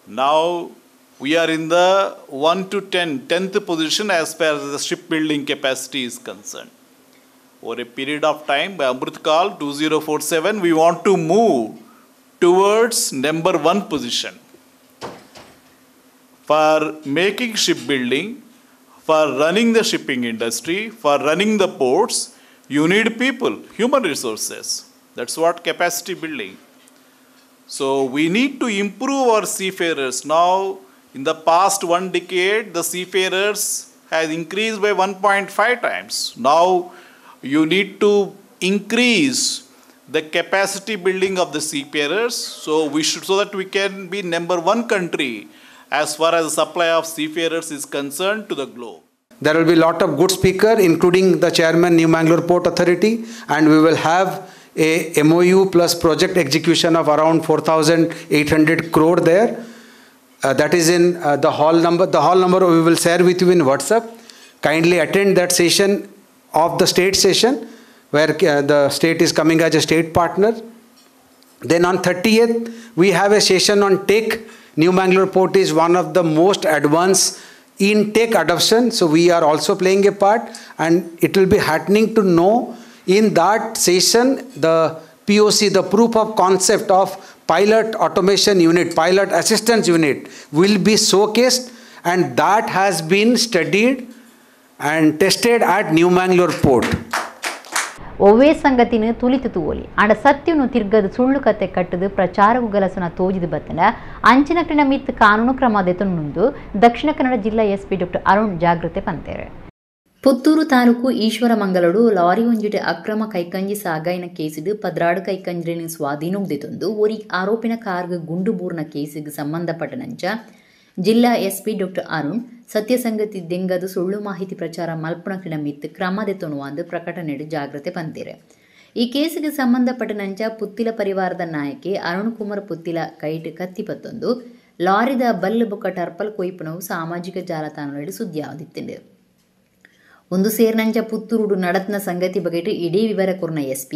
Now, we are in the 1 to 10th position as far as the shipbuilding capacity is concerned. Over a period of time, by Amrit Kaal 2047, we want to move towards number 1 position. For making shipbuilding, for running the shipping industry, for running the ports, you need people, human resources. That's what capacity building. So we need to improve our seafarers. Now, in the past 1 decade, the seafarers has increased by 1.5 times. Now, you need to increase the capacity building of the seafarers, so that we can be number 1 country as far as the supply of seafarers is concerned to the globe. There will be a lot of good speakers, including the chairman, New Mangalore Port Authority, and we will have a MOU plus project execution of around 4,800 crore there. That is in the hall number. The hall number we will share with you in WhatsApp. Kindly attend that session of the state session, where the state is coming as a state partner. Then on 30th, we have a session on tech. New Mangalore Port is one of the most advanced in tech adoption, so we are also playing a part, and it will be heartening to know in that session the POC, the proof of concept of pilot automation unit, pilot assistance unit will be showcased, and that has been studied and tested at New Mangalore Port. ಒವ್ವೇ ಸಂಗತಿನ ತುಲಿತು ತೂವಲಿ and ಸತ್ಯನು ತಿರ್ಗದ ಸುಳ್ಳು ಕತೆ ಕಟ್ಟದು ಪ್ರಚಾರವು ಗಲಸನ ತೋಜಿದು ಬತ್ತನ ಅಂಚಿನ ಕ್ರೀಡ ಮಿತ್ ಕಾನೂನು ಕ್ರಮ ದೆತೊಂದು ದಕ್ಷಿಣ ಕನ್ನಡ ಜಿಲ್ಲಾ SP doctor Arun ಜಾಗೃತೆ ಪಂತೇರೆ. ಪುತ್ತೂರು ತಾಲೂಕು ಈಶ್ವರಮಂಗಲಡು ಲಾರಿ ಒಂಜಿಟೆ ಅಕ್ರಮ ಕೈಕಂಜಿ ಸಾಗಾಯಿನ ಕೇಸಿಡು ಪದ್ರಾಡು ಕೈಕಂಜಿನ ಸ್ವಾಧೀನೋಗ್ದೆತೊಂದು ಒರಿ ಆರೋಪಿನ ಕಾರ್ಗ ಗುಂಡು ಬೂರ್ನ ಕೇಸಿಗೆ ಸಂಬಂಧಪಟ್ಟನಂಚ ಜಿಲ್ಲಾ SP ಡಾಕ್ಟರ್ ಅರುಣ್ ಸತ್ಯಸಂಗತಿ ದೆಂಗದು ಸುಳ್ಳು ಮಾಹಿತಿ ಪ್ರಚಾರ ಮಲ್ಪನ ಕ್ರೀಡ ಮಿತ್ ಕ್ರಮದೆತೊನುವಂದು ಪ್ರಕಟಣೆಡು ಜಾಗೃತೆ ಪಂತೇರೆ. ಈ ಕೇಸಿಗೆ ಸಂಬಂಧಪಟ್ಟನಂಚ ಪುತ್ತಿಲ ಪರಿವಾರದ ನಾಯಕಿ ಅರುಣ್ ಕುಮಾರ್ ಪುತ್ತಿಲ ಕೈಟ್ ಕತ್ತಿಪತ್ತೊಂದು ಲಾರಿದ ಬಲ್ಲು ಬೊಕ್ಕ ಟರ್ಪಲ್ ಕೊಯ್ಪನವು ಸಾಮಾಜಿಕ ಜಾಲತಾಣಗಳಲ್ಲಿ ಸುದ್ದಿಯಾದಿತ್ತಿಂಡು. ಒಂದು ಸೇರ್ನಂಚ ಪುತ್ತೂರುಡು ನಡತ್ನ ಸಂಗತಿ ಬಗೆಟ್ ಇಡೀ ವಿವರ ಕೊರ್ನ SP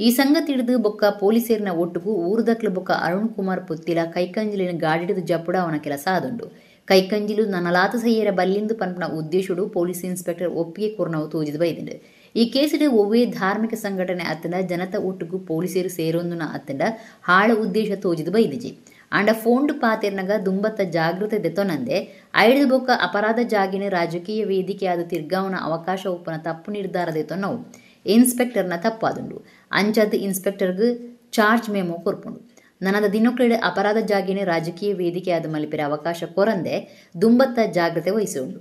ಈ ಸಂಗತಿ ಹಿಡಿದು ಬೊಕ್ಕ ಪೊಲೀಸೇರ್ನ ಒಟ್ಟುಗೂ ಊರುದಕ್ಲು ಬೊಕ್ಕ ಅರುಣ್ ಕುಮಾರ್ ಪುತ್ತಿಲ ಕೈಕಂಜಿಲಿನ ಗಾಡಿಡಿದು ಜಪ್ಪುಡ ಅವನ ಕೆಲಸ ಆದುಂಡು. ಕೈಕಂಜಿಲು ನನಲಾತ ಸಯ್ಯರ ಬಲ್ಲಿಂದು ಪನ್ಪನ ಉದ್ದೇಶುಡು ಪೊಲೀಸ್ ಇನ್ಸ್ಪೆಕ್ಟರ್ ಒಪ್ಪಿಗೆ ಕೊರ್ನವು ತೋಜಿದು ಬೈದಿಂಡು. ಈ ಕೇಸಿಡು ಒವ್ವೇ ಧಾರ್ಮಿಕ ಸಂಘಟನೆ ಅತ್ತಂಡ ಜನತಾ ಒಟ್ಟುಗೂ ಪೊಲೀಸರು ಸೇರೊಂದುನ ಅತ್ತಂಡ ಹಾಳ ಉದ್ದೇಶ ತೋಜಿದು ಬೈದಿಜಿ. ಆಂಡ ಫೋಂಡು ಪಾತೆರ್ನಗ ದುಂಬತ್ತ ಜಾಗೃತೆ ದೆತೊನಂದೆ ಐದು ಬೊಕ್ಕ ಅಪರಾಧ ಜಾಗಿನ ರಾಜಕೀಯ ವೇದಿಕೆಯಾದ ತಿರ್ಗಾವನ ಅವಕಾಶ ಒಪ್ಪನ ತಪ್ಪು ನಿರ್ಧಾರ ದೆತೊನ್ನವು ಇನ್ಸ್ಪೆಕ್ಟರ್ನ ತಪ್ಪಾದುಂಡು. ಅಂಚದ್ದು ಇನ್ಸ್ಪೆಕ್ಟರ್ಗೆ ಚಾರ್ಜ್ ಮೆಮೋ ಕೊರ್ಪುಂಡು. ನನದ ದಿನಕ್ಲೆಡೆ ಅಪರಾಧ ಜಾಗಿನ ರಾಜಕೀಯ ವೇದಿಕೆಯಾದ ಮಲಿಪಿರ ಅವಕಾಶ ಕೊರಂದೆ ದುಂಬತ್ತ ಜಾಗ್ರತೆ ವಹಿಸುಂಡು.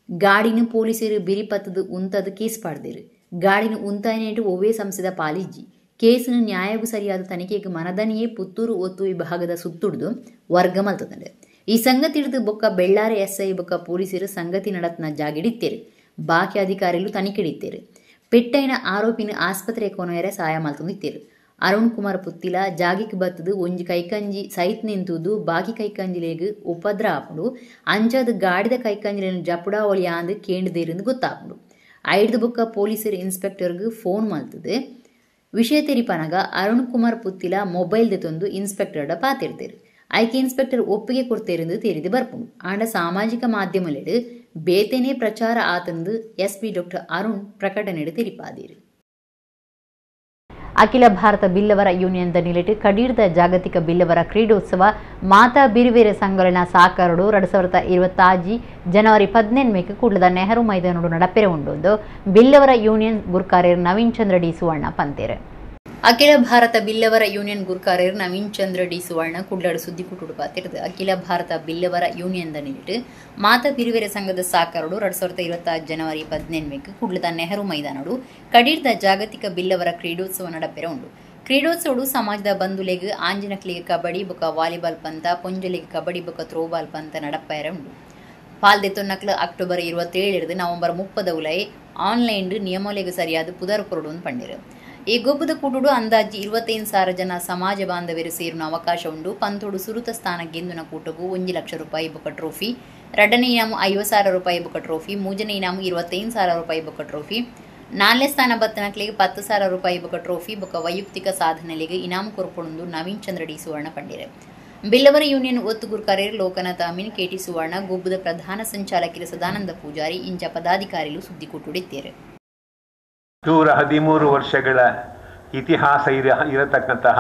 ಗಾಡಿನ ಪೊಲೀಸರು ಬಿರಿಪತ್ತದು ಉಂತದು ಕೇಸ್ ಪಾಡ್ದಿರು. ಗಾಡಿನ ಉಂತಾಯಿನೇಟು ಒವ್ವೇ ಸಂಸ್ಥೆದ ಪಾಲಿಜ್ಜಿ. ಕೇಸಿನ ನ್ಯಾಯವು ಸರಿಯಾದ ತನಿಖೆಗೆ ಮನದನಿಯೇ ಪುತ್ತೂರು ಒತ್ತು ವಿಭಾಗದ ಸುತ್ತುಡ್ದು ವರ್ಗ ಮಲ್ತದಂಡೆ. ಈ ಸಂಗತಿ ಹಿಡಿದು ಬೊಕ್ಕ ಬೆಳ್ಳಾರೆ SI ಬೊಕ್ಕ ಪೊಲೀಸರು ಸಂಗತಿ ನಡತ್ನ ಜಾಗಿಡಿತ್ತೇರು. ಬಾಕಿ ಅಧಿಕಾರಿಗಳು ತನಿಖೆಡಿತ್ತೇರು. ಪೆಟ್ಟೈನ ಆರೋಪಿನ ಆಸ್ಪತ್ರೆ ಕೊನೆಯರೆ ಸಹಾಯ ಮಲ್ತೊಂದಿತ್ತೇರು. ಅರುಣ್ ಕುಮಾರ್ ಪುತ್ತಿಲ ಜಾಗಿಕ್ ಬತ್ತದು ಒಂಜಿ ಕೈಕಂಜಿ ಸೈತ್ ನಿಂತುದು ಬಾಕಿ ಕೈಕಂಜಿಲೇಗ ಉಪದ್ರ ಆಪುಂಡು. ಅಂಚದು ಗಾಡಿದ ಕೈಕಂಜಿಲೇನು ಜಪುಡ ಒಲಿ ಆಂದು ಕೇಂದ್ರದೇರಿಂದ ಗೊತ್ತಾಪುಂಡು. ಐದು ಬೊಕ್ಕ ಪೊಲೀಸರು ಇನ್ಸ್ಪೆಕ್ಟರ್ಗೆ ಫೋನ್ ಮಲ್ತದೆ ವಿಷಯ ತೆರಿಪನಗ ಅರುಣ್ ಕುಮಾರ್ ಪುತ್ತಿಲ ಮೊಬೈಲ್ ದೆತೊಂದು ಇನ್ಸ್ಪೆಕ್ಟರ್ಡ ಪಾತಿರ್ತೀರು. ಐಕೆ ಇನ್ಸ್ಪೆಕ್ಟರ್ ಒಪ್ಪಿಗೆ ಕೊಡ್ತೇರೆಂದು ತೇರಿದು ಬರ್ಪುಂಡು. ಆಂಡ ಸಾಮಾಜಿಕ ಮಾಧ್ಯಮಲೆಡು ಬೇತೆನೇ ಪ್ರಚಾರ ಆತಂದು SP ಡಾಕ್ಟರ್ ಅರುಣ್ ಪ್ರಕಟಣೆಡು ತಿಳಿಪಾದೀರು. ಅಖಿಲ ಭಾರತ ಬಿಲ್ಲವರ ಯೂನಿಯನ್ ನಿಲೆಟ್ ಕಡೀರ್ದ ಜಾಗತಿಕ ಬಿಲ್ಲವರ ಕ್ರೀಡೋತ್ಸವ ಮಾತಾ ಬಿರಿವೇರೆ ಸಂಘಲನ ಸಾಕಾರಡು 2026 ಜನವರಿ 18 ಕೂಡಲದ ನೆಹರು ಮೈದಾನಡು ನಡಪೆರೆ ಉಂಡು ಬಿಲ್ಲವರ ಯೂನಿಯನ್ ಗುರ್ಕಾರ್ಯರ್ ನವೀನ್ ಚಂದ್ರ ಡಿ ಸುವರ್ಣ ಪಂತೇರು. ಅಖಿಲ ಭಾರತ ಬಿಲ್ಲವರ ಯೂನಿಯನ್ ಗುರ್ಕಾರ್ಯರ್ ನವೀನ್ ಚಂದ್ರ ಡಿ ಸುವರ್ಣ ಕುಡ್ಲಾಡು ಸುದ್ದಿ ಕುಟುಡು ಪಾತಿರ್ದು ಅಖಿಲ ಭಾರತ ಬಿಲ್ಲವರ ಯೂನಿಯನ್ ನಿಲೆಟ್ ಮಾತಾ ಬಿರಿವೇರೆ ಸಂಘದ ಸಾಕಾರಡು 2026 ಜನವರಿ 18 ಕುಡ್ಲದ ನೆಹರು ಮೈದಾನಡು ಕಡೀರ್ದ ಜಾಗತಿಕ ಬಿಲ್ಲವರ ಕ್ರೀಡೋತ್ಸವ ನಡಪೆರೆ ಉಂಡು. ಕ್ರೀಡೋತ್ಸವಡು ಸಮಾಜದ ಬಂಧುಲೆಗ್ ಆಂಜಿನಕ್ಲಿಗೆ ಕಬಡ್ಡಿ ಬೊಕ ವಾಲಿಬಾಲ್ ಪಂತ ಪೊಂಜಲಿಗೆ ಕಬಡ್ಡಿ ಬೊಕ ಥ್ರೋಬಾಲ್ ಪಂತ ನಡಪೆರೆ ಉಂಡು. ಪಾಲ್ದೆತ್ತೊನ್ನಕ್ಲು ಅಕ್ಟೋಬರ್ 27 ನವೆಂಬರ್ 30 ಉಲೈ ಆನ್ಲೈನ್ ನಿಯಮಲೆಗ್ ಸರಿಯಾದ ಪುದರ್ ಕೊರಡು ಪಂಡಿರು. ಈ ಗೊಬ್ಬದ ಕೂಟುಡು ಅಂದಾಜಿ 25,000 ಜನ ಸಮಾಜ ಬಾಂಧವ್ಯರು ಸೇರಿನ ಅವಕಾಶ ಉಂಡು. ಪಂತೋಡು ಸುರುತ ಸ್ಥಾನ ಗೆಂದುನ ಕೂಟಗೂ 1 ಲಕ್ಷ ರೂಪಾಯಿ ಬೊಕ ಟ್ರೋಫಿ, ಎರಡನೇ ಇನಾಮು 50,000 ರೂಪಾಯಿ ಬೊಕ ಟ್ರೋಫಿ, ಮೂಜನೇ ಇನಾಮು 25,000 ರೂಪಾಯಿ ಬೊಕ ಟ್ರೋಫಿ, ನಾಲ್ನೇ ಸ್ಥಾನ ಬತ್ತನಕ್ಲಿಗೆ 10,000 ರೂಪಾಯಿ ಬೊಕ ಟ್ರೋಫಿ ಬೊಕ ವೈಯಕ್ತಿಕ ಸಾಧನೆಗಳಿಗೆ ಇನಾಮು ಕೊರಪೊಂದು ನವೀನ್ ಚಂದ್ರ ಡಿ ಸುವರ್ಣ ಪಂಡಿರೆ. ಬಿಲ್ಲವರ ಯೂನಿಯನ್ ಒತ್ತು ಗುರ್ಕಾರ್ಯರ್ ಲೋಕನಾಥ್ ಅಮೀನ್ KT ಸುವರ್ಣ ಗೊಬ್ಬದ ಪ್ರಧಾನ ಸಂಚಾಲಕರು ಸದಾನಂದ ಪೂಜಾರಿ ಇಂಚ ಪದಾಧಿಕಾರಿಗಳು ಸುದ್ದಿ ಕೊಟ್ಟುಡಿದ್ದೇರು. 113 ವರ್ಷಗಳ ಇತಿಹಾಸ ಇರತಕ್ಕಂತಹ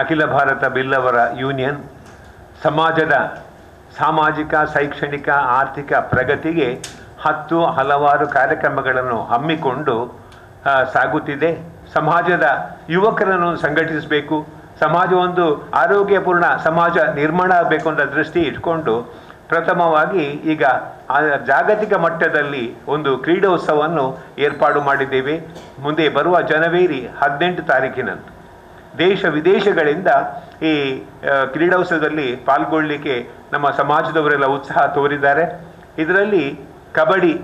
ಅಖಿಲ ಭಾರತ ಬಿಲ್ಲವರ ಯೂನಿಯನ್ ಸಮಾಜದ ಸಾಮಾಜಿಕ ಶೈಕ್ಷಣಿಕ ಆರ್ಥಿಕ ಪ್ರಗತಿಗೆ ಹಲವಾರು ಕಾರ್ಯಕ್ರಮಗಳನ್ನು ಹಮ್ಮಿಕೊಂಡು ಸಾಗುತ್ತಿದೆ. ಸಮಾಜದ ಯುವಕರನ್ನು ಸಂಘಟಿಸಬೇಕು, ಸಮಾಜ ಒಂದು ಆರೋಗ್ಯಪೂರ್ಣ ಸಮಾಜ ನಿರ್ಮಾಣ ಆಗಬೇಕು ಅಂತ ದೃಷ್ಟಿ ಇಟ್ಕೊಂಡು ಪ್ರಥಮವಾಗಿ ಈಗ ಜಾಗತಿಕ ಮಟ್ಟದಲ್ಲಿ ಒಂದು ಕ್ರೀಡೋತ್ಸವವನ್ನು ಏರ್ಪಾಡು ಮಾಡಿದ್ದೇವೆ. ಮುಂದೆ ಬರುವ ಜನವರಿ 18 ತಾರೀಕಿನಂದು ದೇಶ ವಿದೇಶಗಳಿಂದ ಈ ಕ್ರೀಡೋತ್ಸವದಲ್ಲಿ ಪಾಲ್ಗೊಳ್ಳಲಿಕ್ಕೆ ನಮ್ಮ ಸಮಾಜದವರೆಲ್ಲ ಉತ್ಸಾಹ ತೋರಿದ್ದಾರೆ. ಇದರಲ್ಲಿ ಕಬಡ್ಡಿ,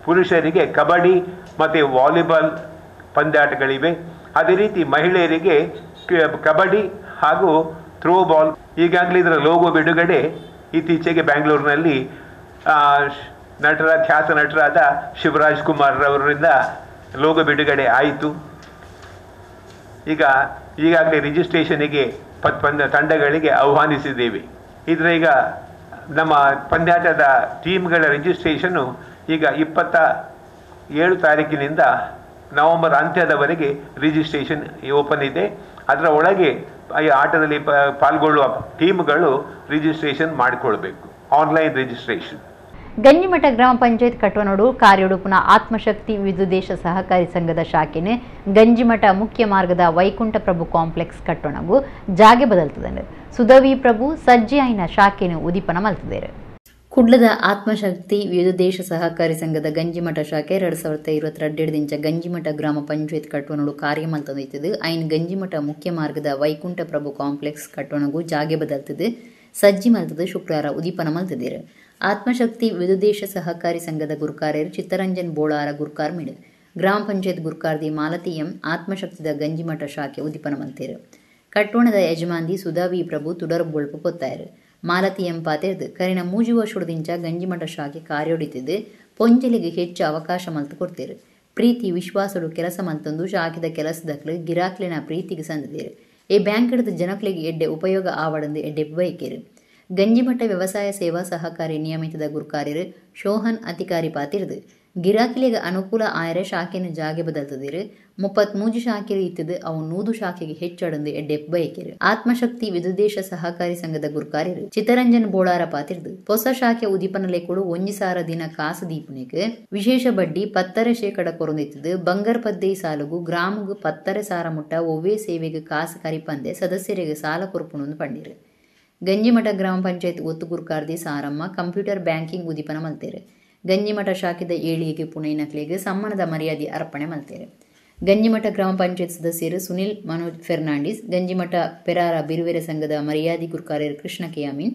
ಪುರುಷರಿಗೆ ಕಬಡ್ಡಿ ಮತ್ತು ವಾಲಿಬಾಲ್ ಪಂದ್ಯಾಟಗಳಿವೆ. ಅದೇ ರೀತಿ ಮಹಿಳೆಯರಿಗೆ ಕಬಡ್ಡಿ ಹಾಗೂ ಥ್ರೋಬಾಲ್. ಈಗಾಗಲೇ ಇದರ ಲೋಗೋ ಬಿಡುಗಡೆ ಇತ್ತೀಚೆಗೆ ಬೆಂಗಳೂರಿನಲ್ಲಿ ಖ್ಯಾತ ನಟರಾದ ಶಿವರಾಜ್ ಕುಮಾರ್ ಅವರಿಂದ ಲೋಗೋ ಬಿಡುಗಡೆ ಆಯಿತು. ಈಗಾಗಲೇ ರಿಜಿಸ್ಟ್ರೇಷನ್ಗೆ ತಂಡಗಳಿಗೆ ಆಹ್ವಾನಿಸಿದ್ದೇವೆ. ಈಗ ನಮ್ಮ ಪಂದ್ಯಾಟದ ಟೀಮ್ಗಳ ರಿಜಿಸ್ಟ್ರೇಷನ್ನು ಈಗ 27 ತಾರೀಕಿನಿಂದ ನವೆಂಬರ್ ಅಂತ್ಯದವರೆಗೆ ರಿಜಿಸ್ಟ್ರೇಷನ್ ಓಪನ್ ಇದೆ. ಅದರ ಒಳಗೆ ಈ ಆಟದಲ್ಲಿ ಪಾಲ್ಗೊಳ್ಳುವ ಟೀಮ್ಗಳು ರಿಜಿಸ್ಟ್ರೇಷನ್ ಮಾಡಿಕೊಳ್ಬೇಕು, ಆನ್ಲೈನ್ ರಿಜಿಸ್ಟ್ರೇಷನ್. ಗಂಜಿಮಠ ಗ್ರಾಮ ಪಂಚಾಯತ್ ಕಟ್ಟೋನೋಡು ಕಾರ್ಯೋಡುಪುನ ಆತ್ಮಶಕ್ತಿ ವಿದುದೇಶ ಸಹಕಾರಿ ಸಂಘದ ಶಾಖೆನೆ ಗಂಜಿಮಠ ಮುಖ್ಯ ಮಾರ್ಗದ ವೈಕುಂಠ ಪ್ರಭು ಕಾಂಪ್ಲೆಕ್ಸ್ ಕಟ್ಟೋಣಗು ಜಾಗೆ ಬದಲ್ತದೆ. ಸುಧವಿ ಪ್ರಭು ಸಜ್ಜಿ ಆಯ್ನ ಶಾಖೆನು ಉದೀಪನ ಮಲ್ತಿದ್ದಾರೆ. ಕುಡ್ಲದ ಆತ್ಮಶಕ್ತಿ ವಿದುದೇಶ ಸಹಕಾರಿ ಸಂಘದ ಗಂಜಿಮಠ ಶಾಖೆ 2022 ಗಂಜಿಮಠ ಗ್ರಾಮ ಪಂಚಾಯತ್ ಕಟ್ಟೋನೋಡು ಕಾರ್ಯ ಮಲ್ತದೈತದು. ಐನ್ ಗಂಜಿಮಠ ಮುಖ್ಯ ಮಾರ್ಗದ ವೈಕುಂಠ ಪ್ರಭು ಕಾಂಪ್ಲೆಕ್ಸ್ ಕಟ್ಟೋಣಗು ಜಾಗೆ ಬದಲ್ತದೆ ಸಜ್ಜಿ ಮಲ್ತದ ಶುಕ್ರವಾರ ಉದೀಪನ ಮಲ್ತಿದ್ದಾರೆ. ಆತ್ಮಶಕ್ತಿ ವಿದುದೇಶ ಸಹಕಾರಿ ಸಂಘದ ಗುರ್ಕಾರ್ಯರು ಚಿತ್ತರಂಜನ್ ಬೋಳಾರ ಗುರ್ಕಾರ್ ಮಿಡ್ ಗ್ರಾಮ ಪಂಚಾಯತ್ ಗುರ್ಕಾರ್ದಿ ಮಾಲತಿ ಎಂ ಆತ್ಮಶಕ್ತಿದ ಗಂಜಿಮಠ ಶಾಖೆ ಉದೀಪನ ಮಲ್ತೇರು. ಕಟ್ಟೋಣದ ಯಜಮಾಂದಿ ಸುಧಾವಿ ಪ್ರಭು ತುಡರ್ ಬೊಳ್ಪು ಪೊತ್ತಾಯರು. ಮಾಲತಿ ಎಂ ಪಾತೆರ್ದು ಕರಿನ 3 ವರ್ಷದಿಂದ ಗಂಜಿಮಠ ಶಾಖೆ ಕಾರ್ಯೋಡಿತಿದ್ದು ಪೊಂಜಲಿಗೆ ಹೆಚ್ಚು ಅವಕಾಶ ಮಲ್ತು ಕೊಡ್ತೇರು. ಪ್ರೀತಿ ವಿಶ್ವಾಸಡು ಕೆಲಸ ಮಲ್ತಂದು ಶಾಖೆದ ಕೆಲಸದಕ್ಲು ಗಿರಾಕ್ಲಿನ ಪ್ರೀತಿಗೆ ಸಂದಿದ್ದೇರು. ಈ ಬ್ಯಾಂಕ್ ಹಿಡಿದ ಜನಕ್ಲಿಗೆ ಎಡ್ಡೆ ಉಪಯೋಗ ಆವಡಂದು ಎಡ್ಡೆ ಬೈಕೇರು. ಗಂಜಿಮಠ ವ್ಯವಸಾಯ ಸೇವಾ ಸಹಕಾರಿ ನಿಯಮಿತದ ಗುರ್ಕಾರ್ಯರು ಶೋಹನ್ ಅಧಿಕಾರಿ ಪಾತಿರ್ದು ಗಿರಾಕಿಲಿಗೆ ಅನುಕೂಲ ಆಯರೆ ಶಾಖೆಯನ್ನು ಜಾಗೆ ಬದಲ್ತದಿರು. 33 ಶಾಖೆರು ಇತ್ತದು ಅವು 100 ಶಾಖೆಗೆ ಹೆಚ್ಚಡಂದು ಎಡ್ಡೆ ಬೈಕೇರು. ಆತ್ಮಶಕ್ತಿ ವಿದುದೇಶ ಸಹಕಾರಿ ಸಂಘದ ಗುರ್ಕಾರ್ಯರು ಚಿತ್ತರಂಜನ್ ಬೋಳಾರ ಪಾತಿರ್ದು ಹೊಸ ಶಾಖೆ ಉದೀಪನಲೆ ಕೂಡ 1,000 ದಿನ ಕಾಸು ದೀಪನಿಗೆ ವಿಶೇಷ ಬಡ್ಡಿ 10% ಕೊರೊಂದಿತ್ತದು. ಬಂಗರ್ ಪದ್ದೆ ಸಾಲುಗು ಗ್ರಾಮಗು 10,000 ಮುಟ್ಟ ಒವ್ವೇ ಸೇವೆಗೆ ಕಾಸು ಕರಿಪಂದೆ ಸದಸ್ಯರಿಗೆ ಸಾಲ ಕೊರಪುಣು ಪಂಡಿರು. ಗಂಜಿಮಠ ಗ್ರಾಮ ಪಂಚಾಯತ್ ಒತ್ತು ಗುರ್ಕಾರ್ದಿ ಸಾರಮ್ಮ ಕಂಪ್ಯೂಟರ್ ಬ್ಯಾಂಕಿಂಗ್ ಉದೀಪನ ಮಲ್ತೇರು. ಗಂಜಿಮಠ ಶಾಖೆದ ಏಳಿಗೆಗೆ ಪುಣೆನಕ್ಲಿಗೆ ಸಮ್ಮಾನದ ಮರ್ಯಾದೆ ಅರ್ಪಣೆ ಮಲ್ತೇರು. ಗಂಜಿಮಠ ಗ್ರಾಮ ಪಂಚಾಯತ್ ಸದಸ್ಯರು ಸುನಿಲ್ ಮನೋಜ್ ಫೆರ್ನಾಂಡಿಸ್, ಗಂಜಿಮಠ ಪೆರಾರ ಬಿರುವೆರೆ ಸಂಘದ ಮರ್ಯಾದಿ ಗುರ್ಕಾರ್ಯರು ಕೃಷ್ಣ ಕೆಯಾಮೀನ್,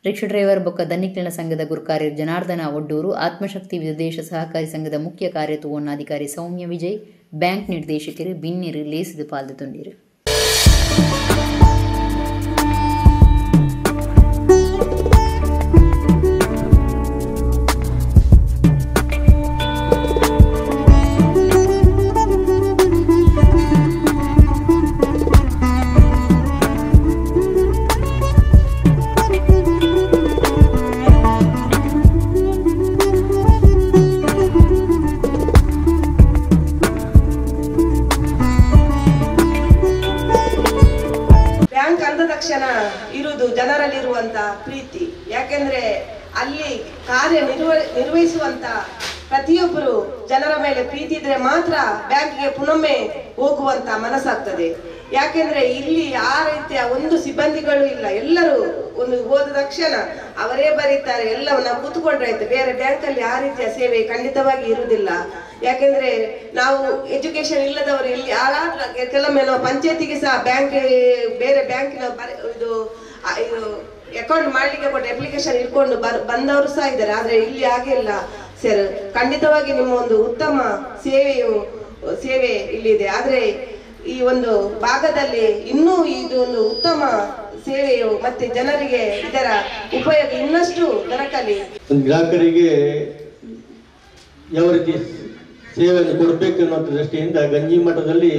ರಿಕ್ಷಾ ಡ್ರೈವರ್ ಬೊಕ್ಕ ದನ್ನಿಕ್ಲಿನ ಸಂಘದ ಗುರ್ಕಾರ್ಯರು ಜನಾರ್ದನ ಒಡ್ಡೂರು, ಆತ್ಮಶಕ್ತಿ ವಿದೇಶ ಸಹಕಾರಿ ಸಂಘದ ಮುಖ್ಯ ಕಾರ್ಯತೋವನ್ನಾಧಿಕಾರಿ ಸೌಮ್ಯ ವಿಜಯ್, ಬ್ಯಾಂಕ್ ನಿರ್ದೇಶಕರು ಬಿನ್ನಿರು ಲೇಸಿದು ಪಾಲ್ದೊಂಡಿರು. ತಕ್ಷಣ ಇರುವುದು ಜನರಲ್ಲಿರುವಂತ ಪ್ರೀತಿ. ಯಾಕೆಂದ್ರೆ ಅಲ್ಲಿ ಕಾರ್ಯ ನಿರ್ವಹಿಸುವಂತ ಪ್ರತಿಯೊಬ್ಬರು ಜನರ ಮೇಲೆ ಪ್ರೀತಿ ಇದ್ರೆ ಮಾತ್ರ ಬ್ಯಾಂಕಿಗೆ ಪುನೊಮ್ಮೆ ಹೋಗುವಂತ ಮನಸ್ಸಾಗ್ತದೆ. ಯಾಕೆಂದ್ರೆ ಇಲ್ಲಿ ಆ ರೀತಿಯ ಒಂದು ಸಿಬ್ಬಂದಿಗಳು ಇಲ್ಲ, ಎಲ್ಲರೂ ಒಂದು ಹೋದ ತಕ್ಷಣ ಅವರೇ ಬರೀತಾರೆ, ಎಲ್ಲ ನಾವು ಕೂತ್ಕೊಂಡ್ರೆ ಆಯ್ತು. ಬೇರೆ ಬ್ಯಾಂಕ್ ಅಲ್ಲಿ ಆ ರೀತಿಯ ಸೇವೆ ಖಂಡಿತವಾಗಿ ಇರುವುದಿಲ್ಲ. ಯಾಕೆಂದ್ರೆ ನಾವು ಎಜುಕೇಶನ್ ಇಲ್ಲದವರು ಇಲ್ಲಿ ಕೆಲವೊಮ್ಮೆ ನಾವು ಪಂಚಾಯತಿಗೆ ಸಹ ಬೇರೆ ಬ್ಯಾಂಕಿನ ಇದು ಅಕೌಂಟ್ ಮಾಡ್ಲಿಕ್ಕೆ ಕೊಟ್ಟು ಅಪ್ಲಿಕೇಶನ್ ಇಟ್ಕೊಂಡು ಬಂದವರು ಸಹ ಇದ್ದಾರೆ. ಆದ್ರೆ ಇಲ್ಲಿ ಹಾಗೆ ಇಲ್ಲ ಸರ್. ಖಂಡಿತವಾಗಿ ನಿಮ್ಮ ಒಂದು ಉತ್ತಮ ಸೇವೆ ಇಲ್ಲಿದೆ. ಆದ್ರೆ ಈ ಒಂದು ಭಾಗದಲ್ಲಿ ಇನ್ನೂ ಇದು ಒಂದು ಉತ್ತಮ ಸೇವೆಯು ಮತ್ತೆ ಜನರಿಗೆ ಇದರ ಉಪಯೋಗ ಇನ್ನಷ್ಟು ದೊರಕಲಿ. ಗ್ರಾಹಕರಿಗೆ ಯಾವ ರೀತಿ ಸೇವೆಯನ್ನು ಕೊಡಬೇಕು ಅನ್ನೋ ದೃಷ್ಟಿಯಿಂದ ಗಂಜಿ ಮಠದಲ್ಲಿ